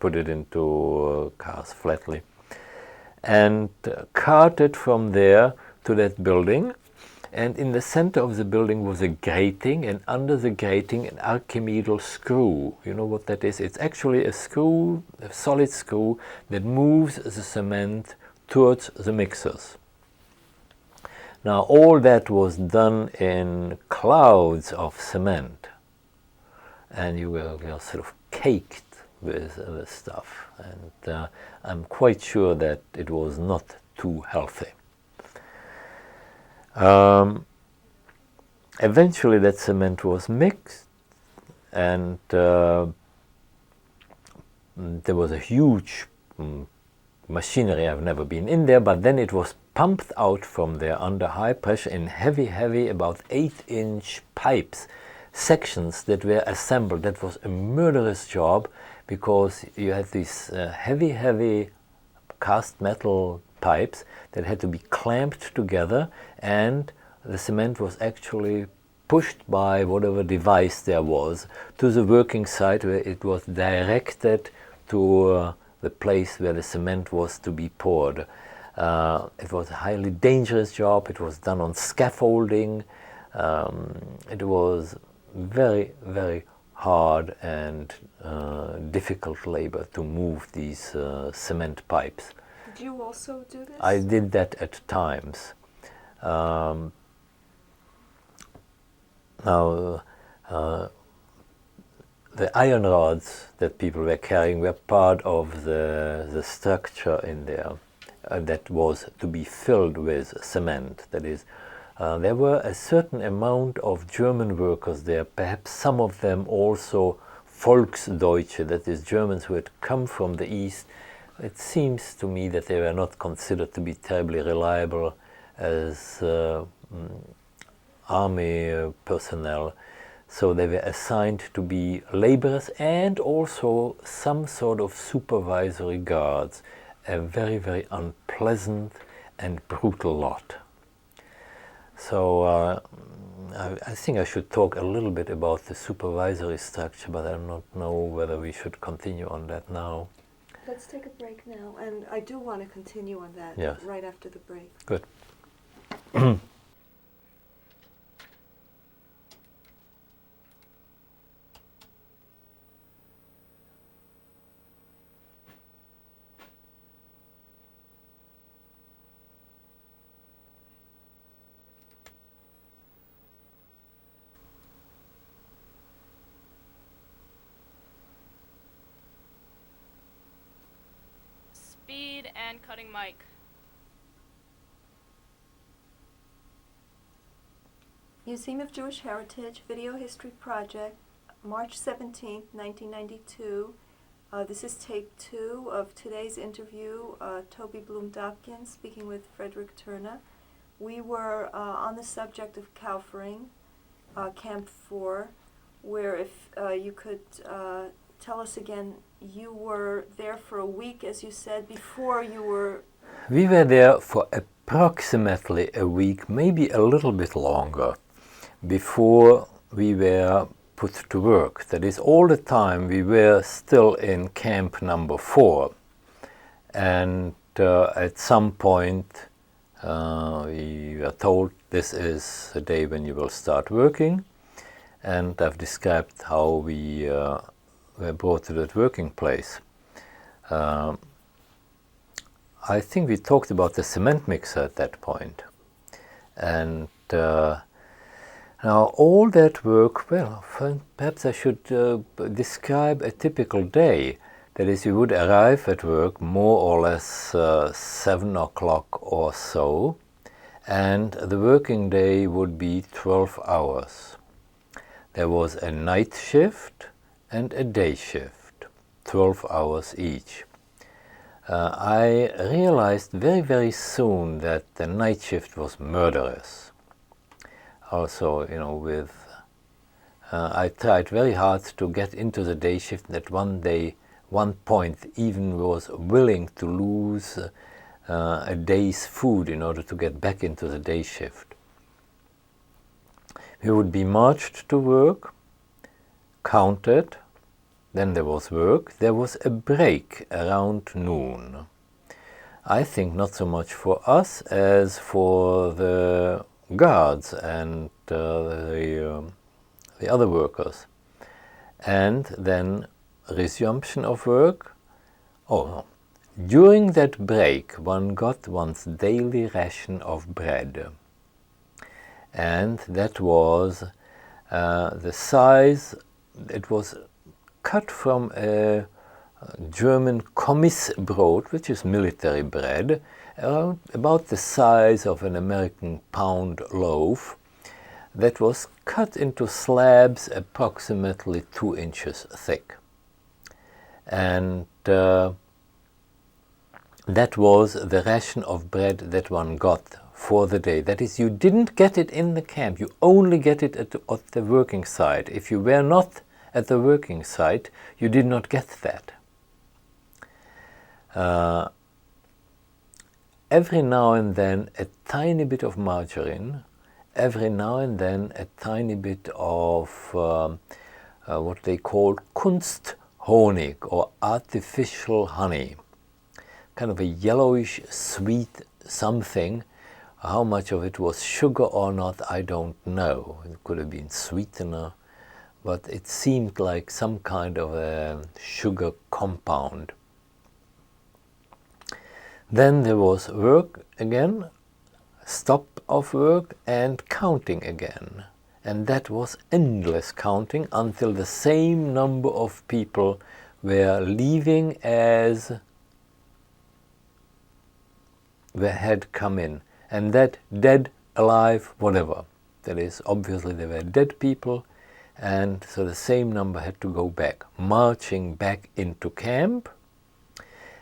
Speaker 2: put it into cars flatly. And carted from there to that building. And in the center of the building was a grating, and under the grating an Archimedal screw. You know what that is? It's actually a screw, a solid screw, that moves the cement towards the mixers. Now all that was done in clouds of cement, and you were sort of caked with stuff. And I'm quite sure that it was not too healthy. Eventually that cement was mixed, and there was a huge machinery. I've never been in there, but then it was pumped out from there under high pressure in heavy, about 8-inch pipes, sections that were assembled. That was a murderous job, because you had these heavy cast metal pipes that had to be clamped together, and the cement was actually pushed by whatever device there was to the working site, where it was directed to the place where the cement was to be poured. It was a highly dangerous job. It was done on scaffolding. It was very hard and difficult labor to move these cement pipes.
Speaker 1: Did you also do this?
Speaker 2: I did that at times. Now, the iron rods that people were carrying were part of the structure in there that was to be filled with cement. That is, there were a certain amount of German workers there, perhaps some of them also Volksdeutsche, that is, Germans who had come from the east. It seems to me that they were not considered to be terribly reliable as army personnel, so they were assigned to be laborers and also some sort of supervisory guards. A very unpleasant and brutal lot. So I think I should talk a little bit about the supervisory structure, but I do not know whether we should continue on that now.
Speaker 1: Let's take a break now, and I do want to continue on that
Speaker 2: Yes.
Speaker 1: right after the break.
Speaker 2: Good.
Speaker 3: Speed and cutting mic.
Speaker 1: Museum of Jewish Heritage Video History Project, March 17th, 1992. This is tape 2 of today's interview, Toby Bloom-Dopkins speaking with Frederick Terna. We were on the subject of Kaufering, Camp 4, where if you could tell us again, you were there for a week, as you said, before you were...
Speaker 2: We were there for approximately a week, maybe a little bit longer, before we were put to work. That is, all the time we were still in camp number 4. And at some point we were told this is the day when you will start working. And I've described how we were brought to that working place. I think we talked about the cement mixer at that point. And now all that work, well, perhaps I should describe a typical day. That is, you would arrive at work more or less 7 o'clock or so, and the working day would be 12 hours. There was a night shift and a day shift, 12 hours each. I realized very, very soon that the night shift was murderous. Also, you know, I tried very hard to get into the day shift. At one point, even was willing to lose a day's food in order to get back into the day shift. We would be marched to work, counted, then there was work. There was a break around noon. I think not so much for us as for the guards and the other workers. And then resumption of work. Oh no. During that break, one got one's daily ration of bread. And that was the size, it was cut from a German Kommissbrot, which is military bread, about the size of an American pound loaf, that was cut into slabs approximately 2 inches thick. And that was the ration of bread that one got for the day. That is, you didn't get it in the camp, you only get it at the working site. If you were not at the working site, you did not get that. Every now and then a tiny bit of margarine, every now and then a tiny bit of what they call Kunsthonig, or artificial honey. Kind of a yellowish sweet something. How much of it was sugar or not, I don't know. It could have been sweetener, but it seemed like some kind of a sugar compound. Then there was work again, stop of work, and counting again. And that was endless counting until the same number of people were leaving as had come in. And that dead, alive, whatever. That is, obviously there were dead people, and so the same number had to go back, marching back into camp.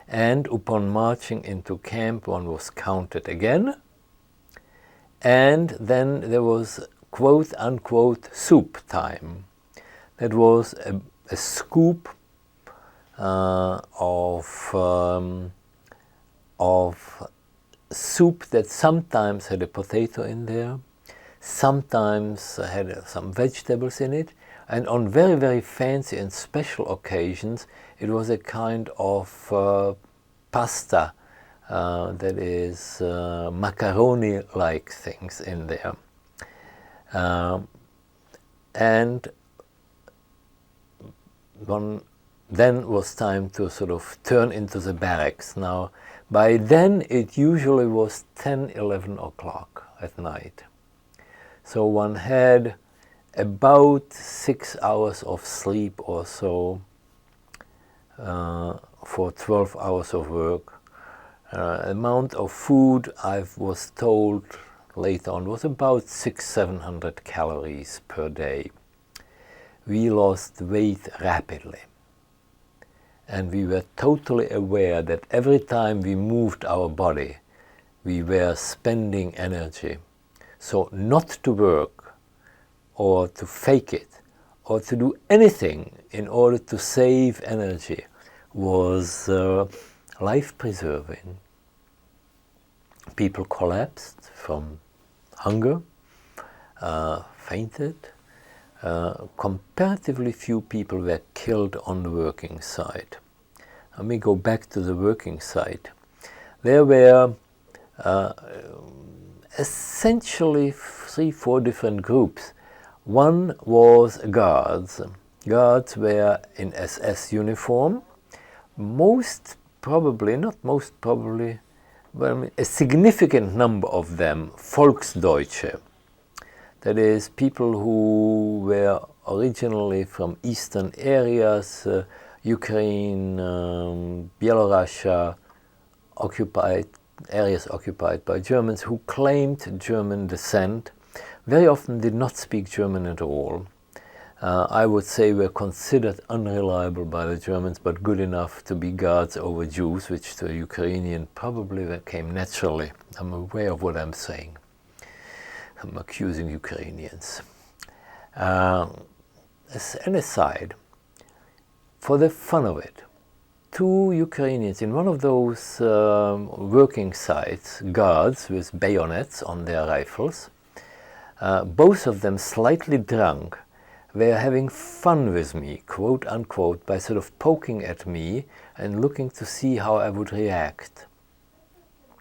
Speaker 2: And upon marching into camp, one was counted again. And then there was quote-unquote soup time. That was a scoop of soup that sometimes had a potato in there, sometimes had some vegetables in it, and on very, very fancy and special occasions it was a kind of pasta, that is macaroni-like things in there. And then was time to sort of turn into the barracks. Now, by then it usually was 10, 11 o'clock at night. So one had about 6 hours of sleep or so for 12 hours of work. Amount of food, I was told later on, was about 600-700 calories per day. We lost weight rapidly. And we were totally aware that every time we moved our body, we were spending energy. So not to work, or to fake it, or to do anything in order to save energy was life-preserving. People collapsed from hunger, fainted. Comparatively few people were killed on the working site. Let me go back to the working site. There were essentially 3-4 different groups. One was guards. Guards were in SS uniform. Most probably, not most probably, but a significant number of them Volksdeutsche. That is, people who were originally from eastern areas, Ukraine, Belarus, areas occupied by Germans, who claimed German descent, very often did not speak German at all. I would say were considered unreliable by the Germans, but good enough to be guards over Jews, which to a Ukrainian probably came naturally. I'm aware of what I'm saying. I'm accusing Ukrainians. As an aside, for the fun of it, 2 Ukrainians in one of those working sites, guards with bayonets on their rifles, both of them slightly drunk, were having fun with me, quote unquote, by sort of poking at me and looking to see how I would react.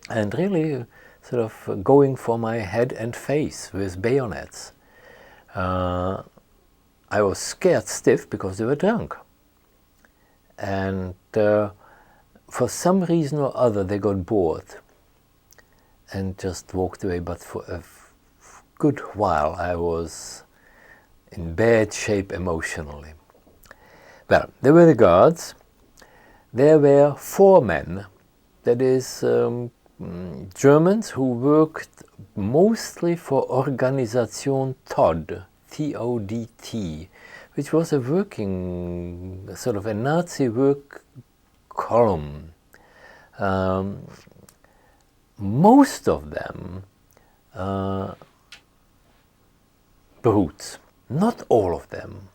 Speaker 2: And really sort of going for my head and face with bayonets. I was scared stiff because they were drunk. And for some reason or other they got bored and just walked away, but for a good while I was in bad shape emotionally. Well, there were the guards. There were 4 men, that is, Germans who worked mostly for Organisation Todt, T-O-D-T, which was a working, sort of a Nazi work column. Most of them brutes, not all of them.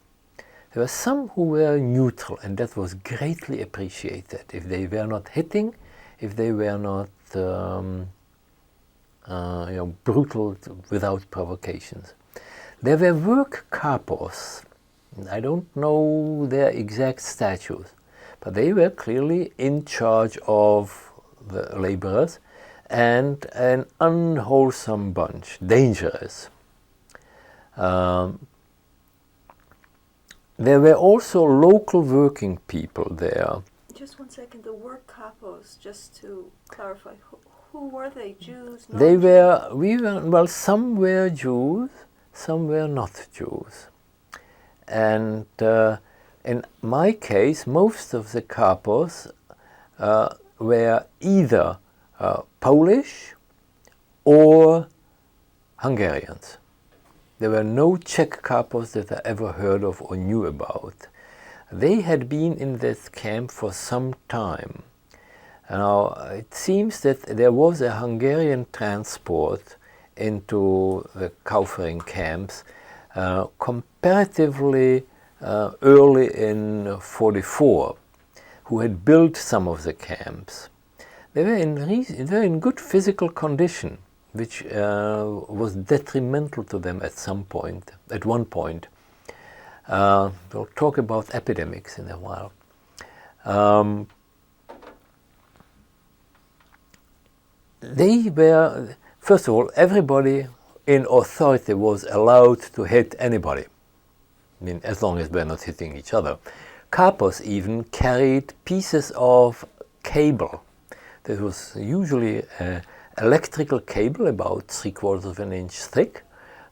Speaker 2: There were some who were neutral, and that was greatly appreciated. If they were not hitting, if they were not brutal without provocations. There were work capos. I don't know their exact status, but they were clearly in charge of the laborers, and an unwholesome bunch, dangerous. There were also local working people there.
Speaker 1: Just one second, the work capos, just to clarify, who were they? Jews?
Speaker 2: They were, well, some were Jews, some were not Jews. And in my case, most of the capos were either Polish or Hungarians. There were no Czech capos that I ever heard of or knew about. They had been in this camp for some time. Now, it seems that there was a Hungarian transport into the Kaufering camps comparatively early in '44, who had built some of the camps. They were in good physical condition. which was detrimental to them at one point. We'll talk about epidemics in a while. They were, first of all, everybody in authority was allowed to hit anybody. I mean, as long as they're not hitting each other. Capos even carried pieces of cable. There was usually an electrical cable about 3/4 of an inch thick.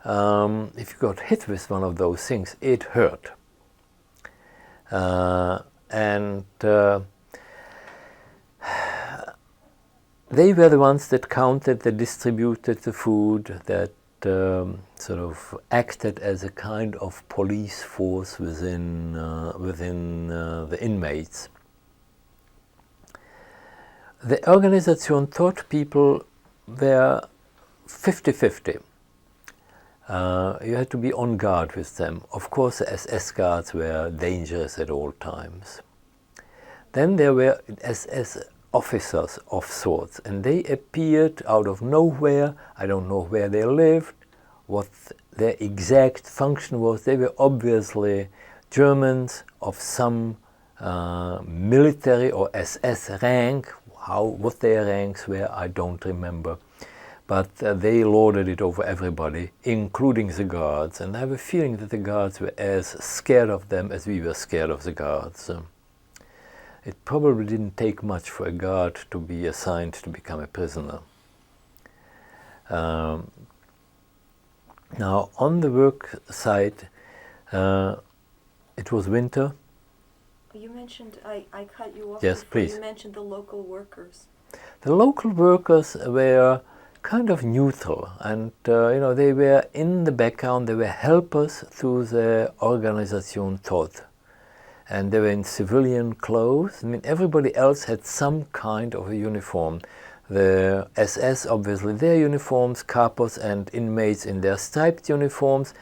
Speaker 2: If you got hit with one of those things, it hurt. They were the ones that counted, that distributed the food, that sort of acted as a kind of police force within the inmates. The organization taught people were 50-50. You had to be on guard with them. Of course, the SS guards were dangerous at all times. Then there were SS officers of sorts, and they appeared out of nowhere. I don't know where they lived, what their exact function was. They were obviously Germans of some military or SS rank. What their ranks were, I don't remember. But they lorded it over everybody, including the guards. And I have a feeling that the guards were as scared of them as we were scared of the guards. It probably didn't take much for a guard to be assigned to become a prisoner. Now, on the work site, it was winter.
Speaker 1: You mentioned, I cut you off.
Speaker 2: Yes,
Speaker 1: before.
Speaker 2: please.
Speaker 1: You mentioned the local workers.
Speaker 2: The local workers were kind of neutral, and they were in the background. They were helpers through the Organisation Tod, and they were in civilian clothes. I mean, everybody else had some kind of a uniform. The SS, obviously, their uniforms, capos and inmates in their striped uniforms.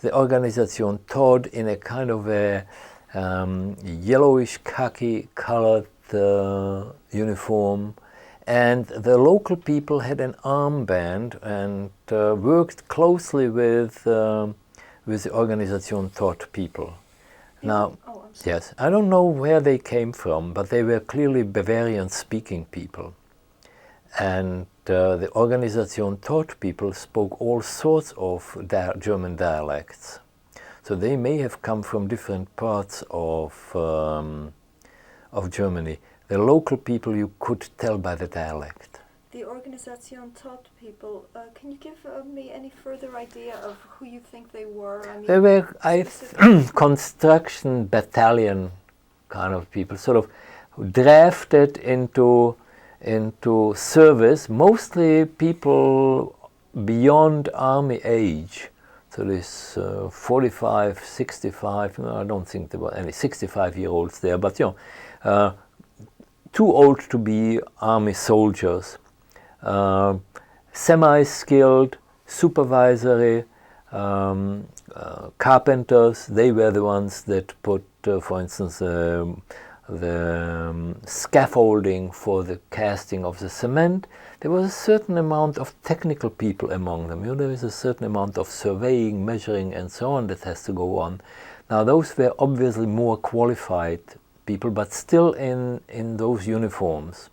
Speaker 2: The Organisation Tod in a kind of a yellowish khaki colored uniform. And the local people had an armband and worked closely with the Organisation Tod people. Now, yes, I don't know where they came from, but they were clearly Bavarian-speaking people. And the Organisation Tod people spoke all sorts of German dialects. So they may have come from different parts of Germany. The local people you could tell by the dialect.
Speaker 1: The Organisation Tod people, can you give me any further idea of who you think they were? I mean,
Speaker 2: they were construction battalion kind of people, sort of drafted into service, mostly people beyond army age. So this 45, 65, I don't think there were any 65-year-olds there, but too old to be army soldiers. Semi-skilled, supervisory, carpenters. They were the ones that put, for instance, the scaffolding for the casting of the cement. There was a certain amount of technical people among them. There is a certain amount of surveying, measuring, and so on that has to go on. Now, those were obviously more qualified people, but still in those uniforms.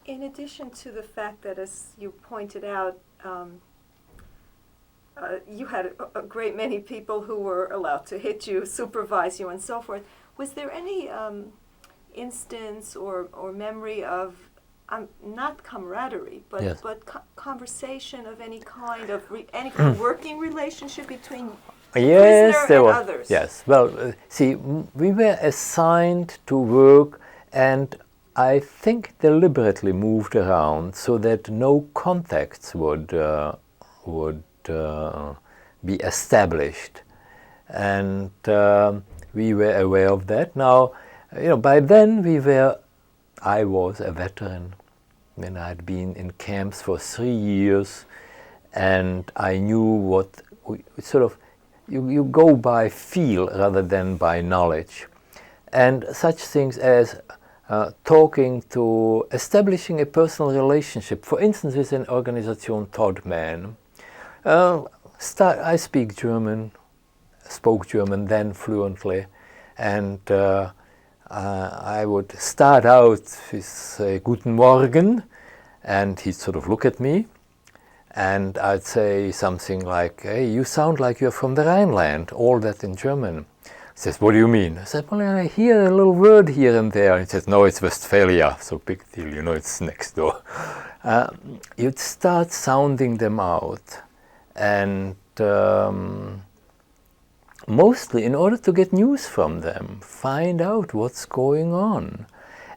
Speaker 1: In addition to the fact that, as you pointed out, you had a great many people who were allowed to hit you, supervise you, and so forth, was there any instance or memory of, not camaraderie, but,
Speaker 2: yes.
Speaker 1: but conversation of any kind of any kind of working relationship between
Speaker 2: yes,
Speaker 1: prisoner
Speaker 2: there
Speaker 1: and
Speaker 2: was,
Speaker 1: others?
Speaker 2: Yes, well, see, we were assigned to work, and I think deliberately moved around so that no contacts would be established, and we were aware of that. Now, by then I was a veteran. When I had been in camps for 3 years, and I knew what sort of you go by feel rather than by knowledge, and such things as talking to establishing a personal relationship, for instance with an organization Toddman. I spoke German then fluently, and I would start out with Guten Morgen, and he'd sort of look at me, and I'd say something like, hey, you sound like you're from the Rhineland, all that in German. He says, what do you mean? I said, well, I hear a little word here and there. He says, no, it's Westphalia, so big deal, you know, it's next door. You'd start sounding them out, and mostly in order to get news from them, find out what's going on.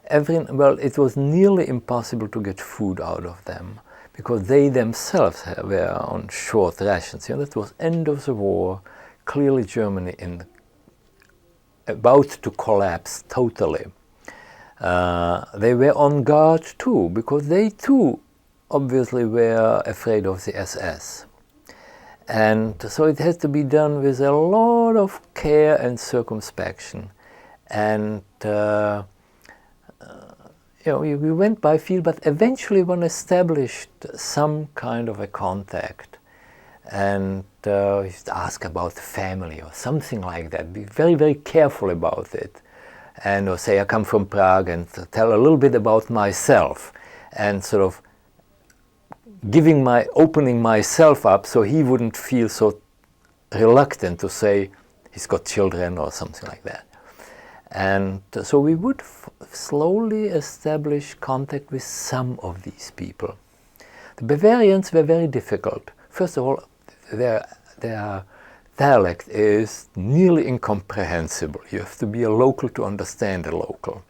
Speaker 2: Well, it was nearly impossible to get food out of them, because they themselves were on short rations. You know, it was end of the war, clearly Germany about to collapse totally. They were on guard too, because they too obviously were afraid of the SS. And so it had to be done with a lot of care and circumspection. And you know, we went by feel, but eventually one established some kind of a contact. And we used to ask about the family or something like that. Be very, very careful about it. And or say, I come from Prague, and tell a little bit about myself. And sort of opening myself up so he wouldn't feel so reluctant to say he's got children or something like that. And so we would slowly establish contact with some of these people. The Bavarians were very difficult. First of all, their dialect is nearly incomprehensible. You have to be a local to understand a local.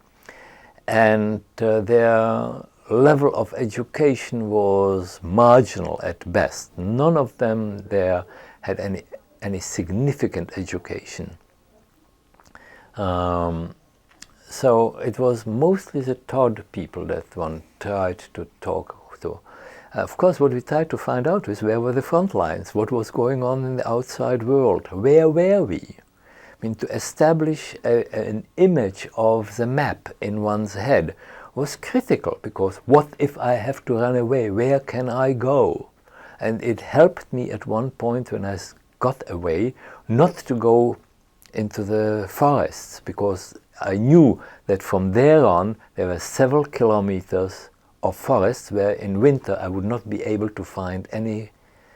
Speaker 2: And their level of education was marginal at best. None of them there had any significant education. So it was mostly the Todd people that one tried to talk to. Of course, what we tried to find out was where were the front lines, what was going on in the outside world, where were we? I mean, to establish an image of the map in one's head was critical, because what if I have to run away? Where can I go? And it helped me at one point when I got away not to go into the forests, because I knew that from there on there were several kilometers of forests where in winter I would not be able to find any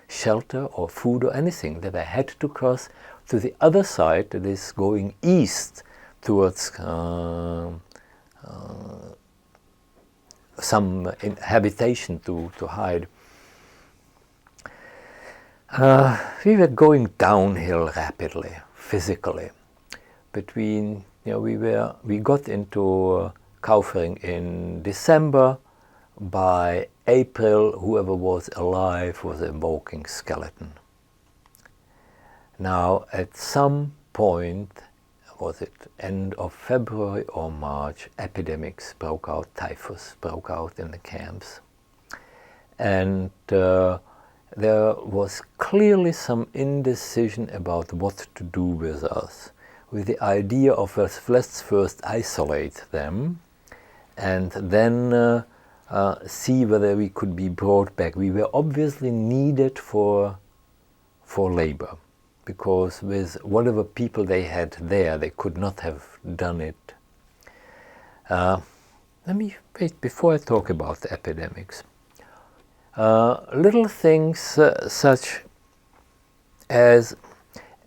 Speaker 2: shelter or food or anything, that I had to cross to the other side, that is going east towards some habitation to hide. We were going downhill rapidly, physically. Between, you know, we got into Kaufering in December. By April, whoever was alive was a walking skeleton. Now, at some point, was it end of February or March, epidemics broke out, typhus broke out in the camps. And there was clearly some indecision about what to do with us, with the idea of let's first isolate them and then see whether we could be brought back. We were obviously needed for labor, because with whatever people they had there, they could not have done it. Let me wait before I talk about the epidemics. Little things such as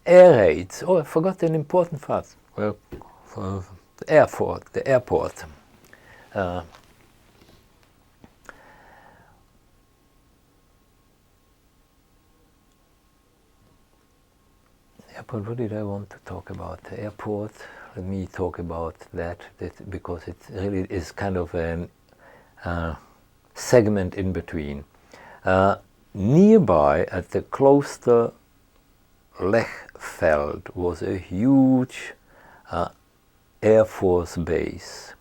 Speaker 2: air raids. Oh, I forgot an important fact. Well, the airport. Airport, what did I want to talk about? The airport, let me talk about that because it really is kind of an segment in between. Nearby at the Kloster Lechfeld was a huge Air Force base,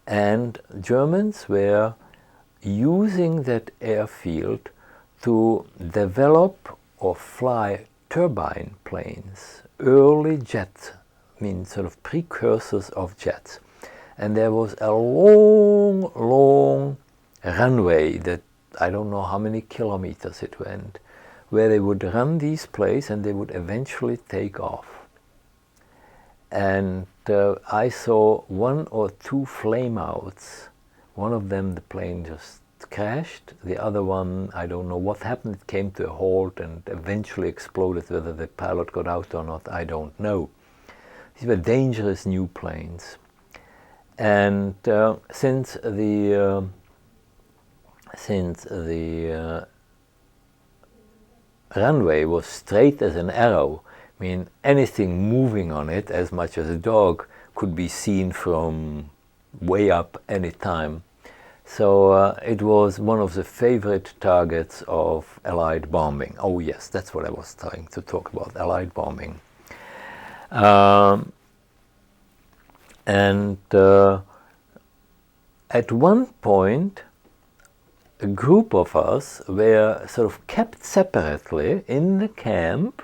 Speaker 2: and Germans were using that airfield to develop or fly turbine planes, early jets, I mean sort of precursors of jets. and there was a long, long runway that I don't know how many kilometers it went, where they would run these planes and they would eventually take off. And I saw 1 or 2 flameouts. One of them, the plane just crashed. The other one, I don't know what happened. It came to a halt and eventually exploded. Whether the pilot got out or not, I don't know. These were dangerous new planes. And since the runway was straight as an arrow, I mean, anything moving on it, as much as a dog, could be seen from way up any time. So it was one of the favorite targets of Allied bombing. Oh yes, that's what I was trying to talk about, Allied bombing. And at one point, a group of us were sort of kept separately in the camp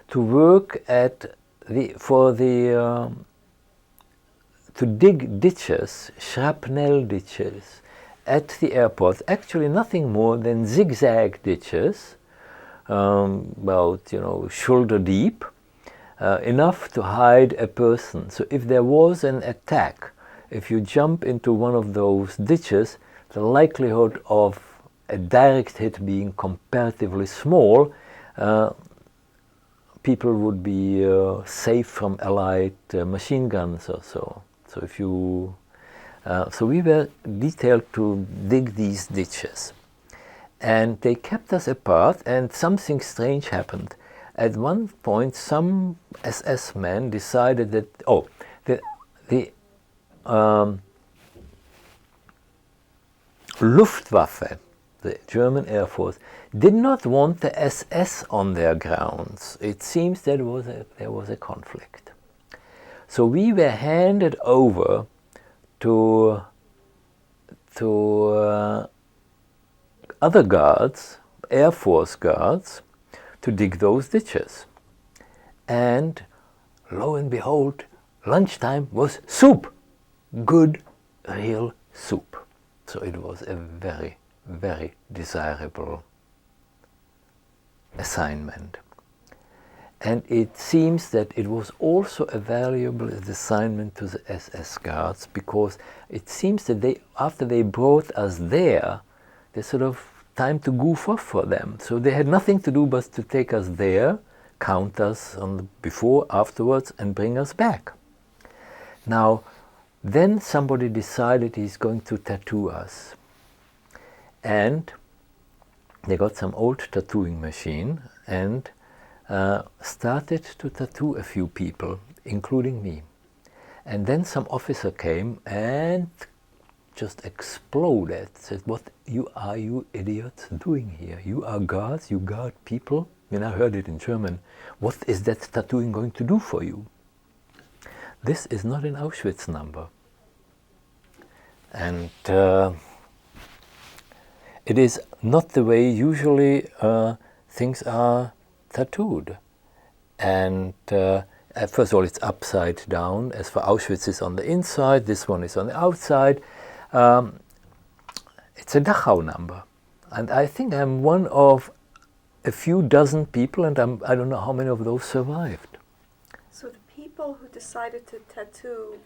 Speaker 2: to work at to dig ditches, shrapnel ditches at the airport. Actually, nothing more than zigzag ditches, about shoulder deep, enough to hide a person. So if there was an attack, if you jump into one of those ditches, the likelihood of a direct hit being comparatively small, people would be safe from Allied machine guns or so. So if you, so we were detailed to dig these ditches, and they kept us apart. And something strange happened. At one point, some SS men decided that the Luftwaffe, the German Air Force, did not want the SS on their grounds. It seems there was a conflict. So we were handed over to other guards, Air Force guards, to dig those ditches. And lo and behold, lunchtime was soup. Good, real soup. So it was a very, very desirable assignment. And it seems that it was also a valuable assignment to the SS guards, because it seems that after they brought us there, they sort of time to goof off for them. So they had nothing to do but to take us there, count us on the before, afterwards, and bring us back. Now, then somebody decided he's going to tattoo us. And they got some old tattooing machine and started to tattoo a few people, including me. And then some officer came and just exploded, said, "What are you idiots doing here? You are guards, you guard people." I heard it in German. "What is that tattooing going to do for you?" This is not an Auschwitz number. And it is not the way usually things are tattooed. And first of all, it's upside down. As for Auschwitz, it's on the inside. This one is on the outside. It's a Dachau number. And I think I'm one of a few dozen people, and I don't know how many of those survived.
Speaker 1: So the people who decided to tattoo...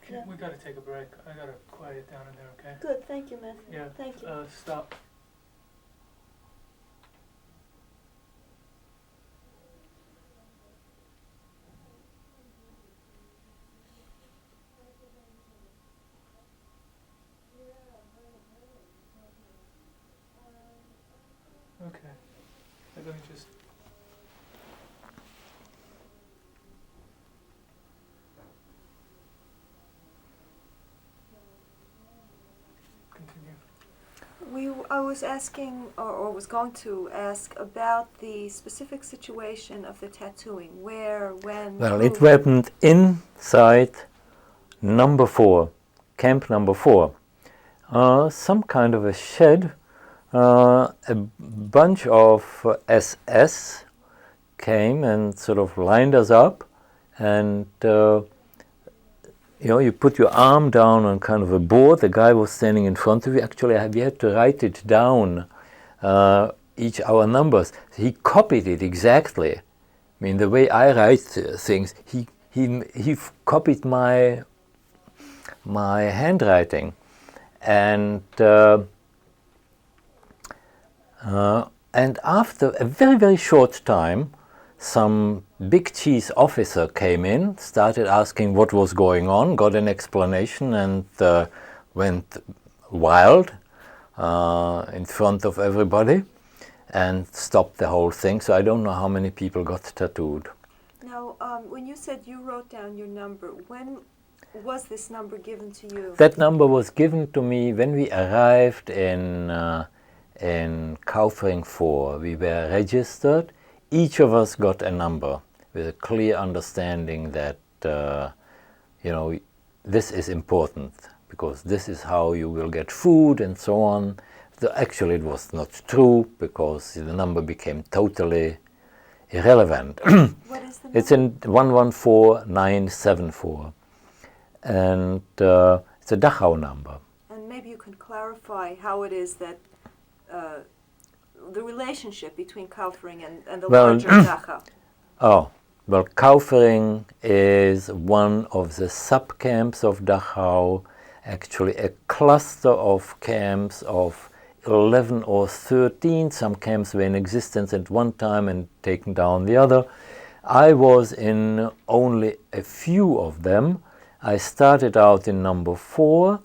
Speaker 4: Okay, we gotta take a break. I gotta quiet down in there, okay?
Speaker 1: Good, thank you, Matthew.
Speaker 4: Yeah.
Speaker 1: Thank you.
Speaker 4: Stop. Okay. Let me just... continue.
Speaker 1: I was asking, or was going to ask, about the specific situation of the tattooing. Where, when...
Speaker 2: Well, it happened inside number 4, camp number 4. Some kind of a shed. A bunch of SS came and sort of lined us up, and you put your arm down on kind of a board. The guy was standing in front of you. Actually, we had to write it down, each our numbers. He copied it exactly. I mean, the way I write things, he copied my handwriting, and after a very, very short time, some big cheese officer came in, started asking what was going on, got an explanation, and went wild in front of everybody and stopped the whole thing. So I don't know how many people got tattooed.
Speaker 1: Now, when you said you wrote down your number, when was this number given to you?
Speaker 2: That number was given to me when we arrived in Kaufering 4. We were registered. Each of us got a number with a clear understanding that this is important, because this is how you will get food and so on. Actually, it was not true, because the number became totally irrelevant.
Speaker 1: What is the number?
Speaker 2: It's in 114974, and it's a Dachau number.
Speaker 1: And maybe you can clarify how it is that the relationship between Kaufering and the larger Dachau.
Speaker 2: Oh, well, Kaufering is one of the sub-camps of Dachau, actually a cluster of camps of 11 or 13. Some camps were in existence at one time and taken down the other. I was in only a few of them. I started out in number 4,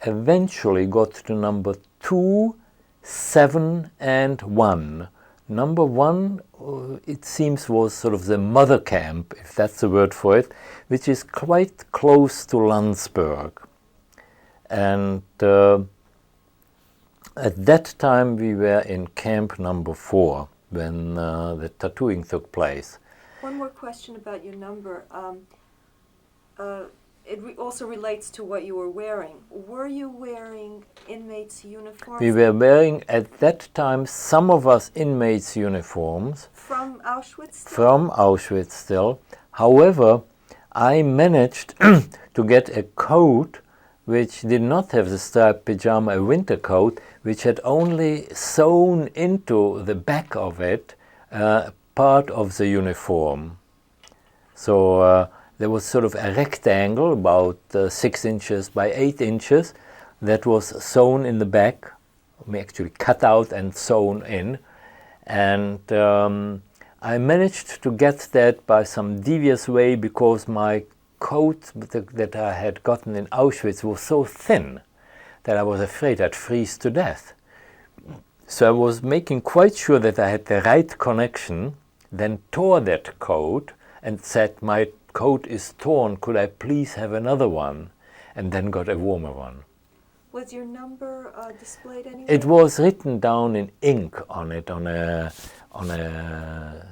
Speaker 2: eventually got to number 2, 7 and 1. Number 1, it seems, was sort of the mother camp, if that's the word for it, which is quite close to Landsberg. And at that time we were in camp number 4 when the tattooing took place.
Speaker 1: One more question about your number. It also relates to what you were wearing. Were you wearing inmates' uniforms?
Speaker 2: We were wearing at that time, some of us, inmates' uniforms.
Speaker 1: From Auschwitz still?
Speaker 2: From Auschwitz still. However, I managed to get a coat which did not have the striped pyjama, a winter coat, which had only sewn into the back of it part of the uniform. So there was sort of a rectangle about 6 inches by 8 inches that was sewn in the back, actually cut out and sewn in. And I managed to get that by some devious way, because my coat that I had gotten in Auschwitz was so thin that I was afraid I'd freeze to death. So I was making quite sure that I had the right connection, then tore that coat and said, my coat is torn, could I please have another one? And then got a warmer one.
Speaker 1: Was your number displayed anywhere?
Speaker 2: It was written down in ink on it, on a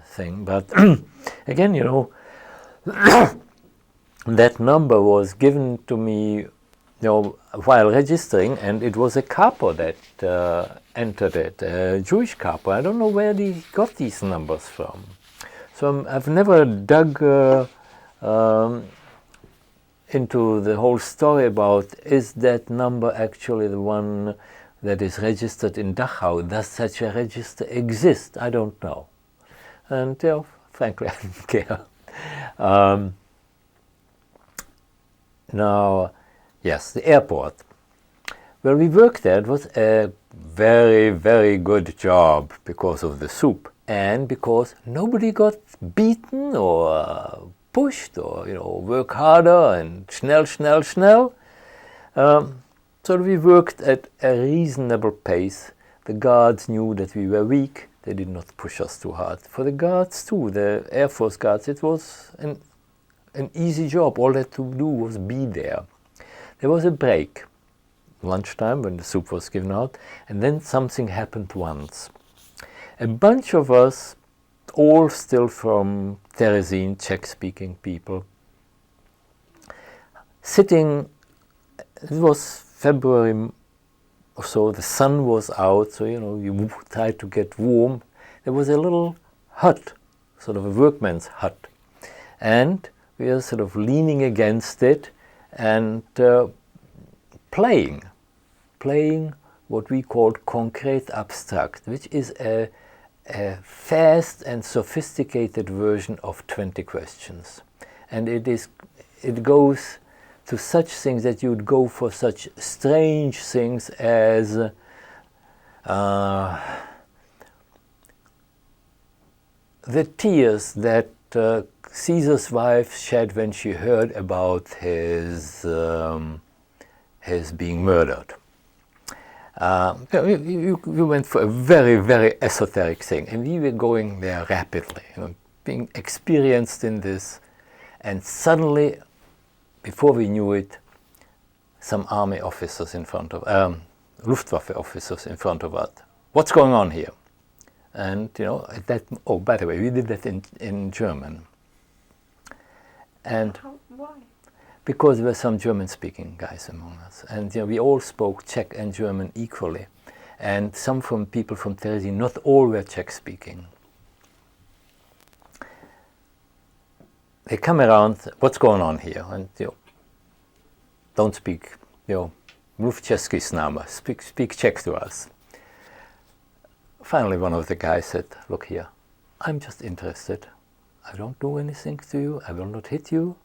Speaker 2: thing. But again, that number was given to me while registering, and it was a capo that entered it, a Jewish capo. I don't know where he got these numbers from. So I've never dug into the whole story about, is that number actually the one that is registered in Dachau? Does such a register exist? I don't know. And frankly, I don't care. Now, yes, the airport. Where we worked there, it was a very, very good job because of the soup, and because nobody got beaten or pushed or, work harder and schnell. So we worked at a reasonable pace. The guards knew that we were weak. They did not push us too hard. For the guards too, the Air Force guards, it was an easy job. All they had to do was be there. There was a break, lunchtime, when the soup was given out, and then something happened once. A bunch of us, all still from Terezin, Czech-speaking people, sitting, it was February or so, the sun was out, so you tried to get warm. There was a little hut, sort of a workman's hut, and we were sort of leaning against it, and playing what we called concrete abstract, which is a fast and sophisticated version of 20 questions. And it goes to such things that you'd go for such strange things as the tears that Caesar's wife shed when she heard about his being murdered. We went for a very, very esoteric thing, and we were going there rapidly, being experienced in this, and suddenly, before we knew it, some army officers in front of, Luftwaffe officers in front of us. What's going on here? And at that. Oh, by the way, we did that in German. And
Speaker 1: Why?
Speaker 2: because there were some German-speaking guys among us, and we all spoke Czech and German equally, and some people from Terezín, not all were Czech-speaking. They come around, what's going on here? And don't speak, mluv česky s náma, speak Czech to us. Finally, one of the guys said, look here, I'm just interested. I don't do anything to you, I will not hit you.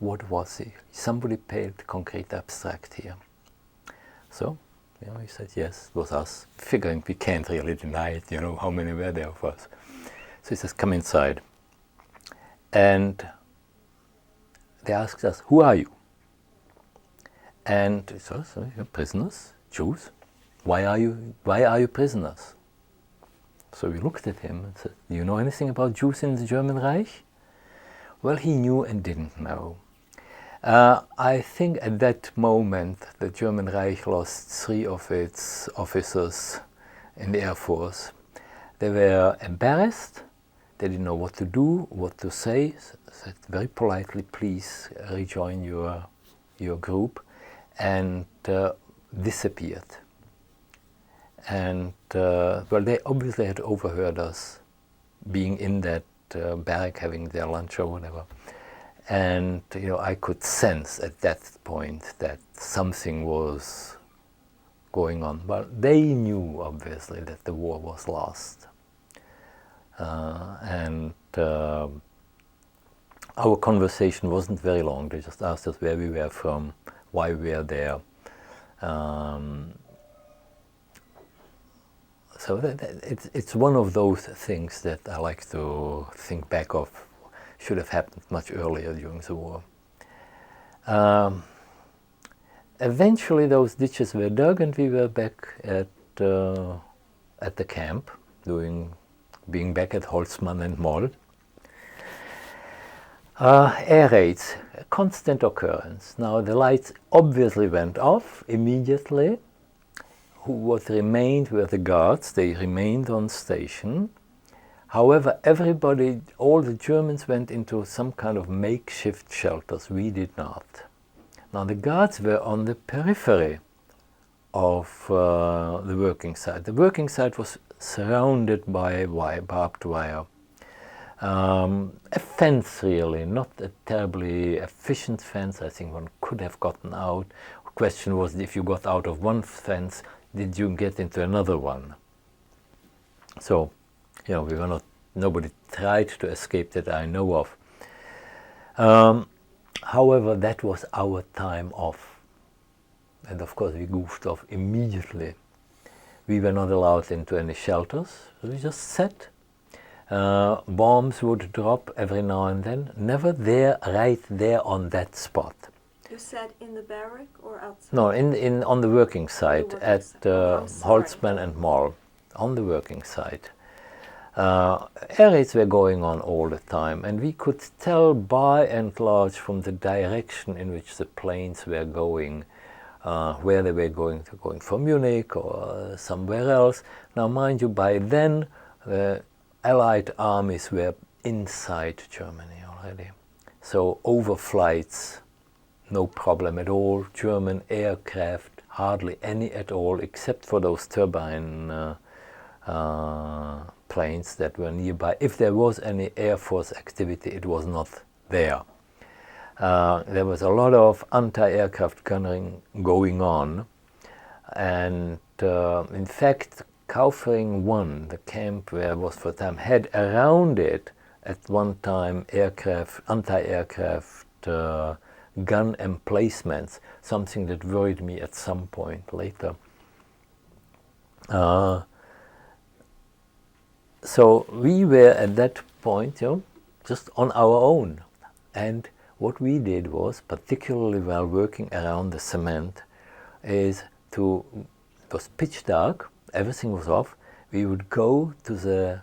Speaker 2: What was he? Somebody paid concrete abstract here. So, he said, yes, it was us, figuring we can't really deny it, how many were there of us. So he says, come inside. And they asked us, who are you? And he says, you're prisoners, Jews. Why are you prisoners? So we looked at him and said, do you know anything about Jews in the German Reich? Well, he knew and didn't know. I think at that moment the German Reich lost 3 of its officers in the Air Force. They were embarrassed, they didn't know what to do, what to say, said very politely, please rejoin your group, and disappeared. And well, they obviously had overheard us being in that barrack, having their lunch or whatever. And I could sense at that point that something was going on. Well, they knew obviously that the war was lost. And our conversation wasn't very long. They just asked us where we were from, why we were there. So it's one of those things that I like to think back of. Should have happened much earlier during the war. Eventually those ditches were dug and we were back at the camp, being back at Holzmann and Moll. Air raids, a constant occurrence. Now the lights obviously went off immediately. What remained were the guards, they remained on station. However, all the Germans went into some kind of makeshift shelters. We did not. Now the guards were on the periphery of the working site. The working site was surrounded by barbed wire. A fence really, not a terribly efficient fence. I think one could have gotten out. The question was, if you got out of one fence, did you get into another one? So, nobody tried to escape that I know of. However, that was our time off. And of course we goofed off immediately. We were not allowed into any shelters, so we just sat. Bombs would drop every now and then, never right there on that spot.
Speaker 1: You sat in the barrack or outside?
Speaker 2: No, on the working site at Holzmann and Moll, on the working site. Air raids were going on all the time, and we could tell by and large from the direction in which the planes were going, where they were going for Munich or somewhere else. Now mind you, by then the Allied armies were inside Germany already. So overflights, no problem at all. German aircraft, hardly any at all, except for those turbine planes that were nearby. If there was any Air Force activity, it was not there. there was a lot of anti-aircraft gunnery going on, and in fact Kaufering 1, the camp where I was for a time, had around it at one time anti-aircraft gun emplacements, something that worried me at some point later. So we were at that point, just on our own. And what we did was, particularly while working around the cement, is it was pitch dark, everything was off, we would go to the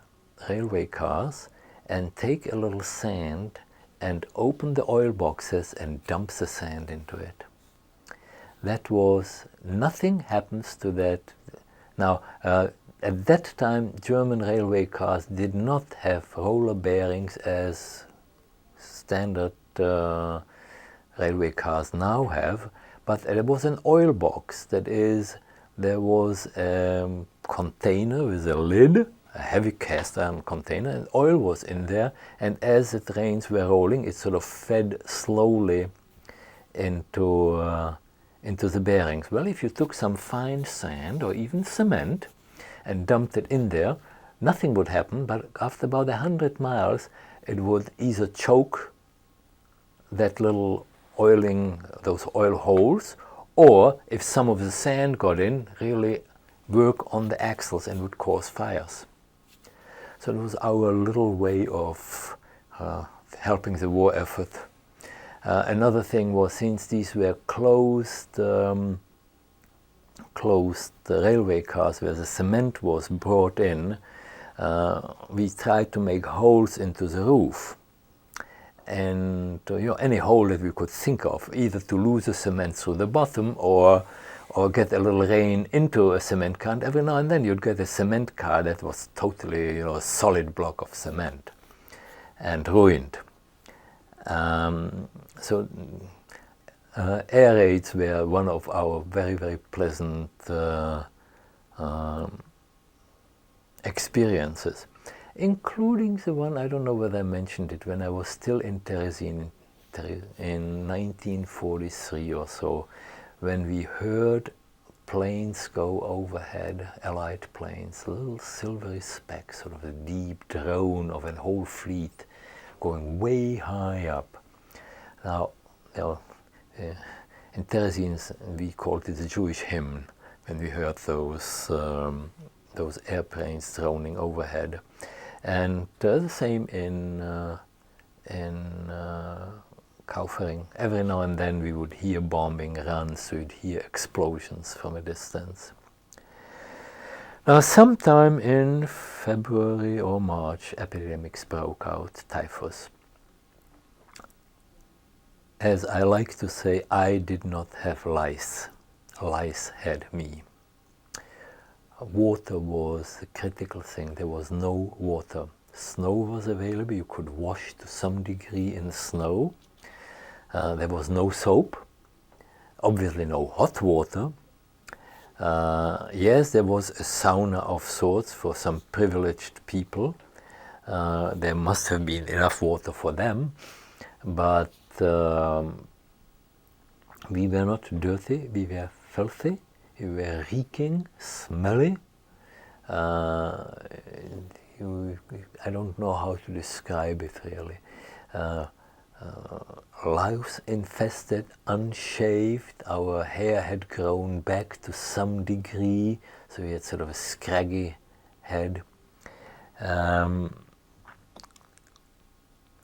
Speaker 2: railway cars and take a little sand and open the oil boxes and dump the sand into it. That was, nothing happens to that. Now, at that time, German railway cars did not have roller bearings as standard railway cars now have, but there was an oil box. That is, there was a container with a lid, a heavy cast iron container, and oil was in there, and as the trains were rolling, it sort of fed slowly into the bearings. Well, if you took some fine sand or even cement and dumped it in there, nothing would happen, but after about 100 miles, it would either choke that little oiling, those oil holes, or if some of the sand got in, really work on the axles and would cause fires. So it was our little way of helping the war effort. Another thing was, since these were closed railway cars where the cement was brought in, we tried to make holes into the roof. And any hole that we could think of, either to lose the cement through the bottom or get a little rain into a cement car. And every now and then you'd get a cement car that was totally, a solid block of cement and ruined. So air raids were one of our very, very pleasant experiences, including the one, I don't know whether I mentioned it, when I was still in Terezin in 1943 or so, when we heard planes go overhead, Allied planes, little silvery specks, sort of a deep drone of a whole fleet going way high up. Now, in Terezin we called it the Jewish hymn when we heard those airplanes droning overhead. And the same in Kaufering. Every now and then we would hear bombing runs, so you'd hear explosions from a distance. Now, sometime in February or March, epidemics broke out, typhus. As I like to say, I did not have lice. Lice had me. Water was the critical thing. There was no water. Snow was available. You could wash to some degree in snow. There was no soap. Obviously no hot water. Yes, there was a sauna of sorts for some privileged people. There must have been enough water for them. But we were not dirty. We were filthy. We were reeking, smelly. I don't know how to describe it really. Louse infested, unshaved. Our hair had grown back to some degree, so we had sort of a scraggy head.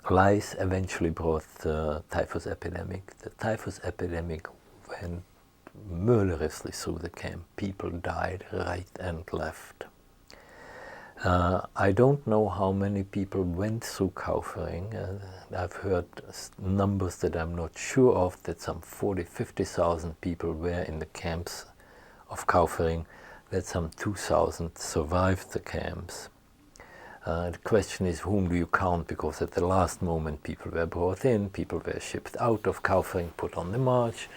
Speaker 2: Lice eventually brought the typhus epidemic. The typhus epidemic went murderously through the camp. People died right and left. I don't know how many people went through Kaufering. I've heard numbers that I'm not sure of, that some 40,000-50,000 people were in the camps of Kaufering, that some 2,000 survived the camps. The question is, whom do you count? Because at the last moment people were brought in, people were shipped out of Kaufering, put on the march.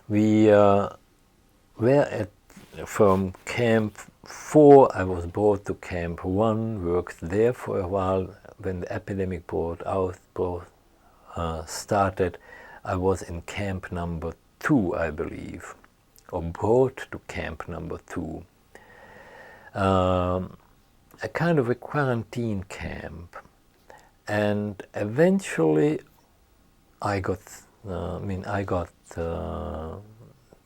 Speaker 2: We were from Camp 4, I was brought to Camp 1, worked there for a while, when the epidemic started, I was in camp number 2, I believe, or brought to camp number 2. A kind of a quarantine camp, and eventually I got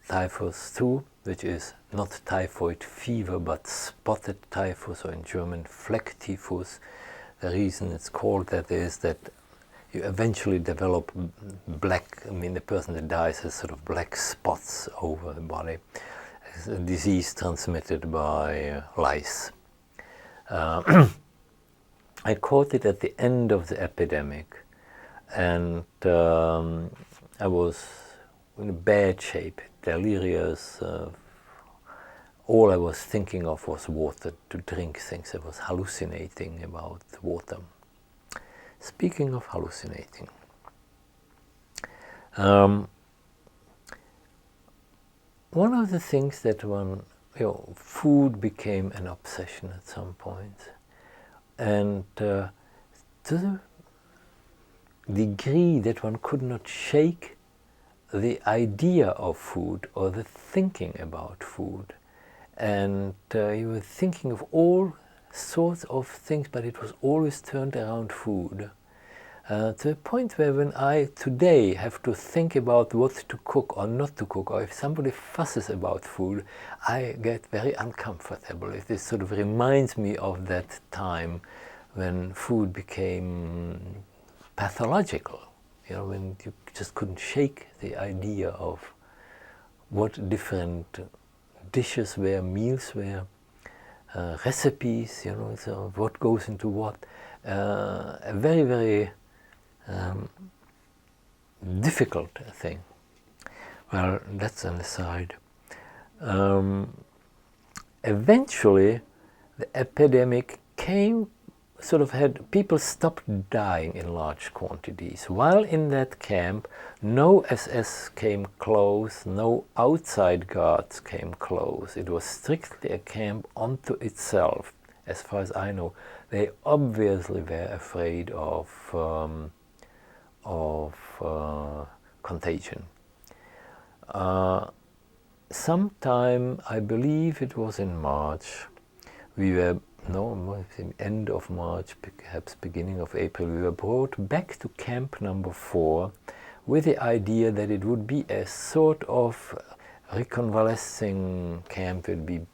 Speaker 2: typhus too, which is not typhoid fever but spotted typhus, or in German Flecktyphus. The reason it's called that is that you eventually develop black, the person that dies has sort of black spots over the body. It's a disease transmitted by lice. I caught it at the end of the epidemic, and I was in a bad shape, delirious. All I was thinking of was water, to drink things. I was hallucinating about water. Speaking of hallucinating, one of the things that food became an obsession at some point, and to the degree that one could not shake the idea of food or the thinking about food, and you were thinking of all sorts of things, but it was always turned around food. To the point where when I today have to think about what to cook or not to cook, or if somebody fusses about food, I get very uncomfortable. This sort of reminds me of that time when food became pathological, when you just couldn't shake the idea of what different dishes were, meals were, recipes, so what goes into what. A very, very difficult thing. Well, that's an aside. Eventually, the epidemic people stopped dying in large quantities. While in that camp, no SS came close, no outside guards came close. It was strictly a camp unto itself, as far as I know. They obviously were afraid of contagion. Sometime, I believe it was in March, end of March, perhaps beginning of April, we were brought back to camp number 4 with the idea that it would be a sort of reconvalescing camp. It would be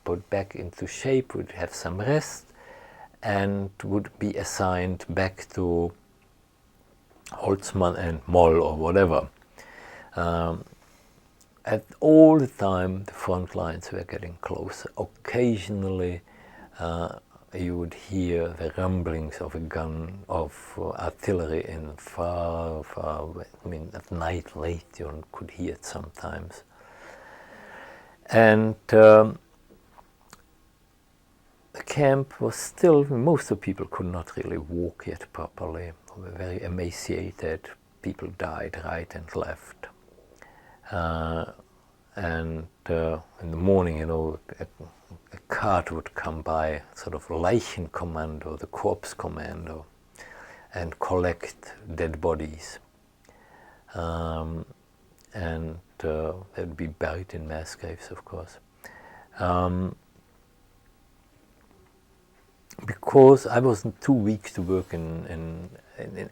Speaker 2: put back into shape, would have some rest, and would be assigned back to Holzmann and Moll or whatever. At all the time, the front lines were getting closer. Occasionally, you would hear the rumblings of a gun, of artillery in far, at night late you could hear it sometimes. And the camp was still, most of the people could not really walk yet properly. They were very emaciated. People died right and left. And in the morning, a cart would come by, sort of Leichenkommando, the corpse commando, and collect dead bodies. And they'd be buried in mass graves, of course. Because I wasn't too weak to work in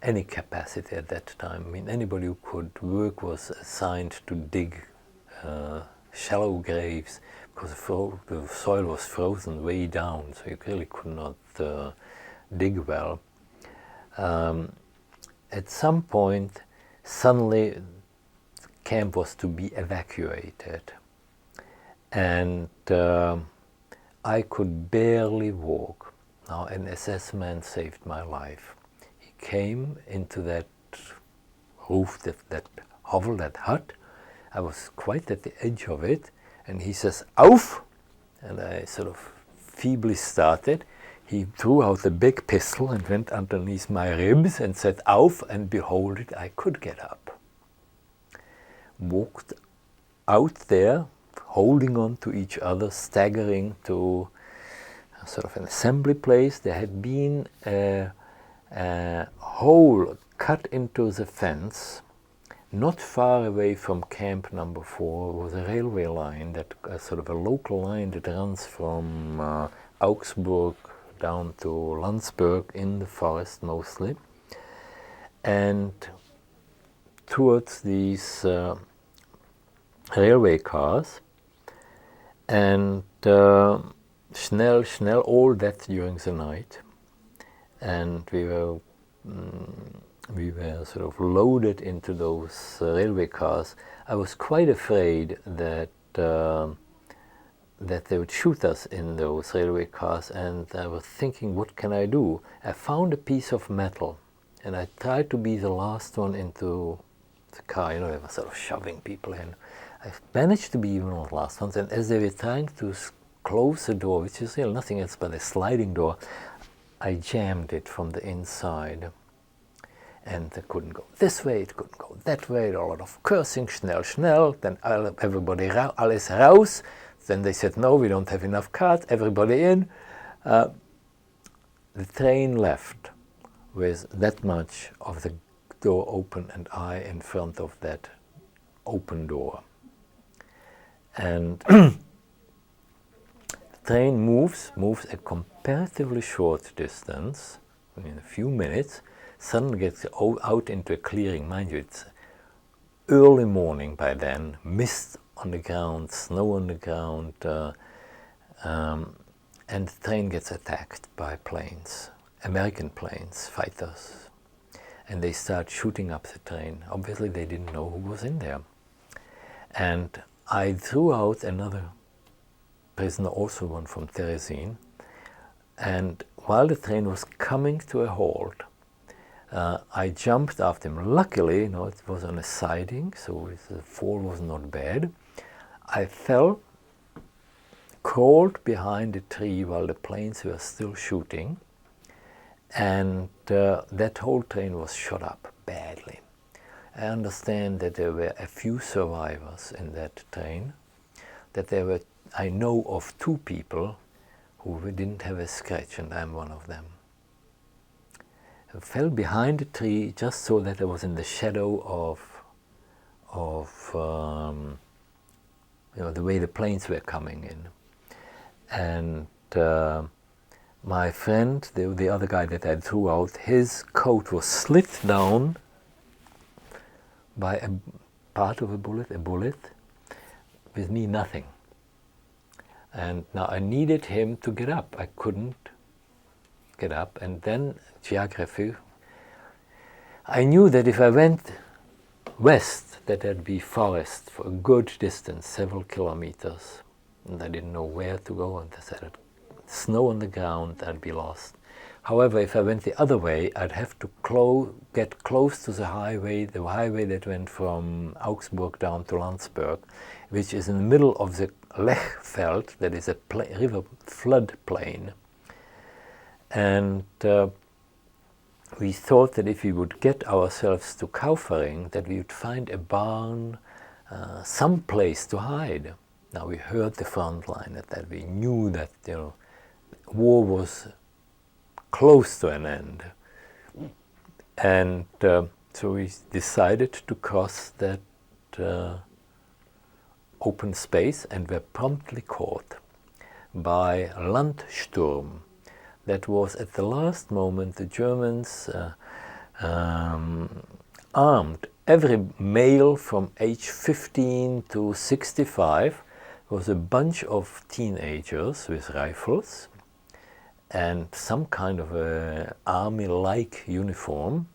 Speaker 2: any capacity at that time. Anybody who could work was assigned to dig shallow graves, because the soil was frozen way down, so you really could not dig well. At some point, suddenly, the camp was to be evacuated, and I could barely walk. Now, an SS man saved my life. He came into that roof, that hovel, that hut. I was quite at the edge of it, and he says, "Auf!" And I sort of feebly started. He threw out a big pistol and went underneath my ribs and said, "Auf!" and behold it, I could get up. Walked out there, holding on to each other, staggering to sort of an assembly place. There had been a a hole cut into the fence. Not far away from camp number 4 was a railway line, that sort of a local line that runs from Augsburg down to Landsberg in the forest mostly, and towards these railway cars. And Schnell, all that during the night, and we were sort of loaded into those railway cars. I was quite afraid that that they would shoot us in those railway cars, and I was thinking, what can I do? I found a piece of metal, and I tried to be the last one into the car. You know, they were sort of shoving people in. I managed to be one of the last ones, and as they were trying to close the door, which is really nothing else but a sliding door, I jammed it from the inside. And it couldn't go this way, it couldn't go that way, a lot of cursing, schnell, then everybody, alles raus. Then they said, no, we don't have enough cars, everybody in. The train left with that much of the door open and I in front of that open door. And the train moves a comparatively short distance, in a few minutes, suddenly gets out into a clearing. Mind you, it's early morning by then, mist on the ground, snow on the ground, and the train gets attacked by planes, American planes, fighters, and they start shooting up the train. Obviously they didn't know who was in there. And I threw out another prisoner, also one from Terezin, and while the train was coming to a halt, I jumped after him. Luckily, you know, it was on a siding, so the fall was not bad. I fell, crawled behind a tree while the planes were still shooting, and that whole train was shot up badly. I understand that there were a few survivors in that train, that there were, I know of 2 people who didn't have a scratch, and I'm one of them. I fell behind a tree just so that I was in the shadow of you know, the way the planes were coming in. And my friend, the other guy that I threw out, his coat was slit down by a part of a bullet, with me nothing. And now I needed him to get up. I couldn't get up, and then geography. I knew that if I went west, that there'd be forest for a good distance, several kilometers, and I didn't know where to go, and I said, snow on the ground, I'd be lost. However, if I went the other way, I'd have to get close to the highway that went from Augsburg down to Landsberg, which is in the middle of the Lechfeld, that is a river floodplain. And we thought that if we would get ourselves to Kaufering, that we would find a barn, some place to hide. Now we heard the front line at that. We knew that, you know, war was close to an end. And so we decided to cross that open space, and were promptly caught by Landsturm. That was at the last moment. The Germans armed every male from age 15 to 65. Was a bunch of teenagers with rifles and some kind of a army-like uniform,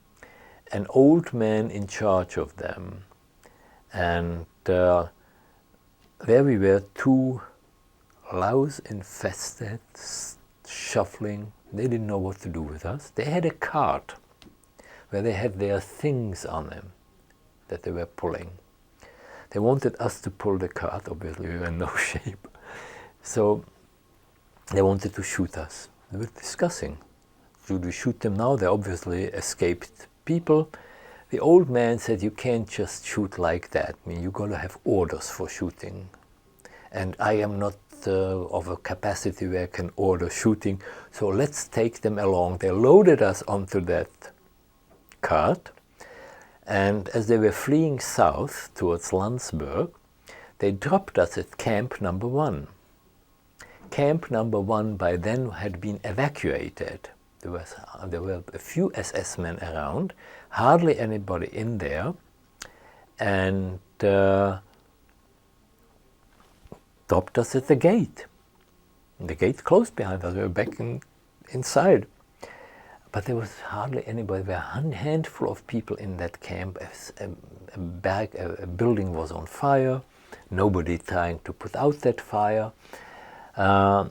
Speaker 2: an old man in charge of them. And there we were, 2 louse-infested, shuffling. They didn't know what to do with us. They had a cart where they had their things on them that they were pulling. They wanted us to pull the cart. Obviously we were in no shape. So they wanted to shoot us. They were discussing, should we shoot them now? They obviously escaped people. The old man said, you can't just shoot like that. I mean, you got to have orders for shooting. And I am not of a capacity where I can order shooting, so let's take them along. They loaded us onto that cart, and as they were fleeing south towards Landsberg, they dropped us at Camp Number 1. Camp Number 1 by then had been evacuated. There were a few SS men around, hardly anybody in there, and dropped us at the gate. The gate closed behind us. We were back inside. But there was hardly anybody. There were a handful of people in that camp. A building was on fire. Nobody trying to put out that fire. That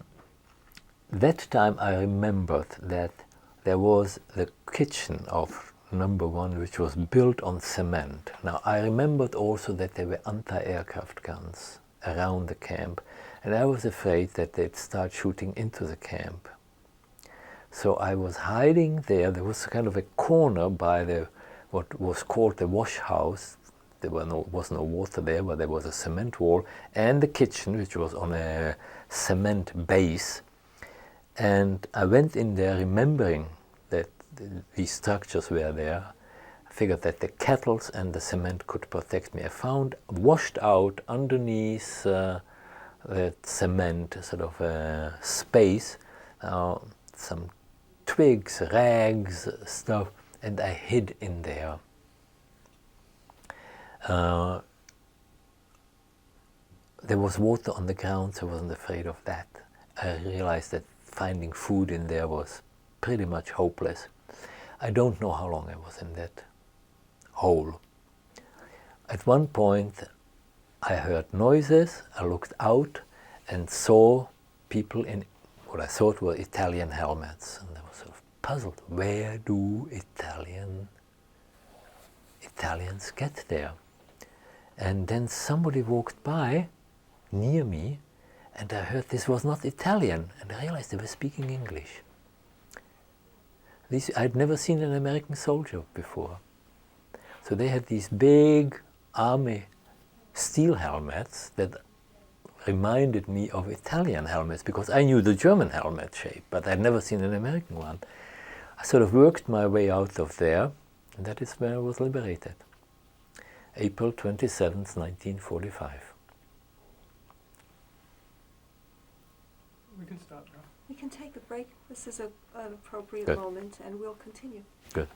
Speaker 2: time I remembered that there was the kitchen of Number 1, which was built on cement. Now I remembered also that there were anti-aircraft guns around the camp, and I was afraid that they'd start shooting into the camp. So I was hiding there. There was kind of a corner by what was called the wash house. There was no water there, but there was a cement wall, and the kitchen, which was on a cement base. And I went in there remembering that these structures were there. I figured that the kettles and the cement could protect me. I found washed out underneath that cement sort of a space, some twigs, rags, stuff, and I hid in there. There was water on the ground, so I wasn't afraid of that. I realized that finding food in there was pretty much hopeless. I don't know how long I was in that hole. At one point I heard noises. I looked out and saw people in what I thought were Italian helmets, and I was sort of puzzled. Where do Italians get there? And then somebody walked by near me, and I heard this was not Italian, and I realized they were speaking English. I'd never seen an American soldier before. So they had these big army steel helmets that reminded me of Italian helmets, because I knew the German helmet shape, but I'd never seen an American one. I sort of worked my way out of there, and that is where I was liberated. April 27th, 1945.
Speaker 4: We can stop now.
Speaker 1: We can take a break. This is an appropriate
Speaker 2: Good.
Speaker 1: moment, and we'll continue.
Speaker 2: Good.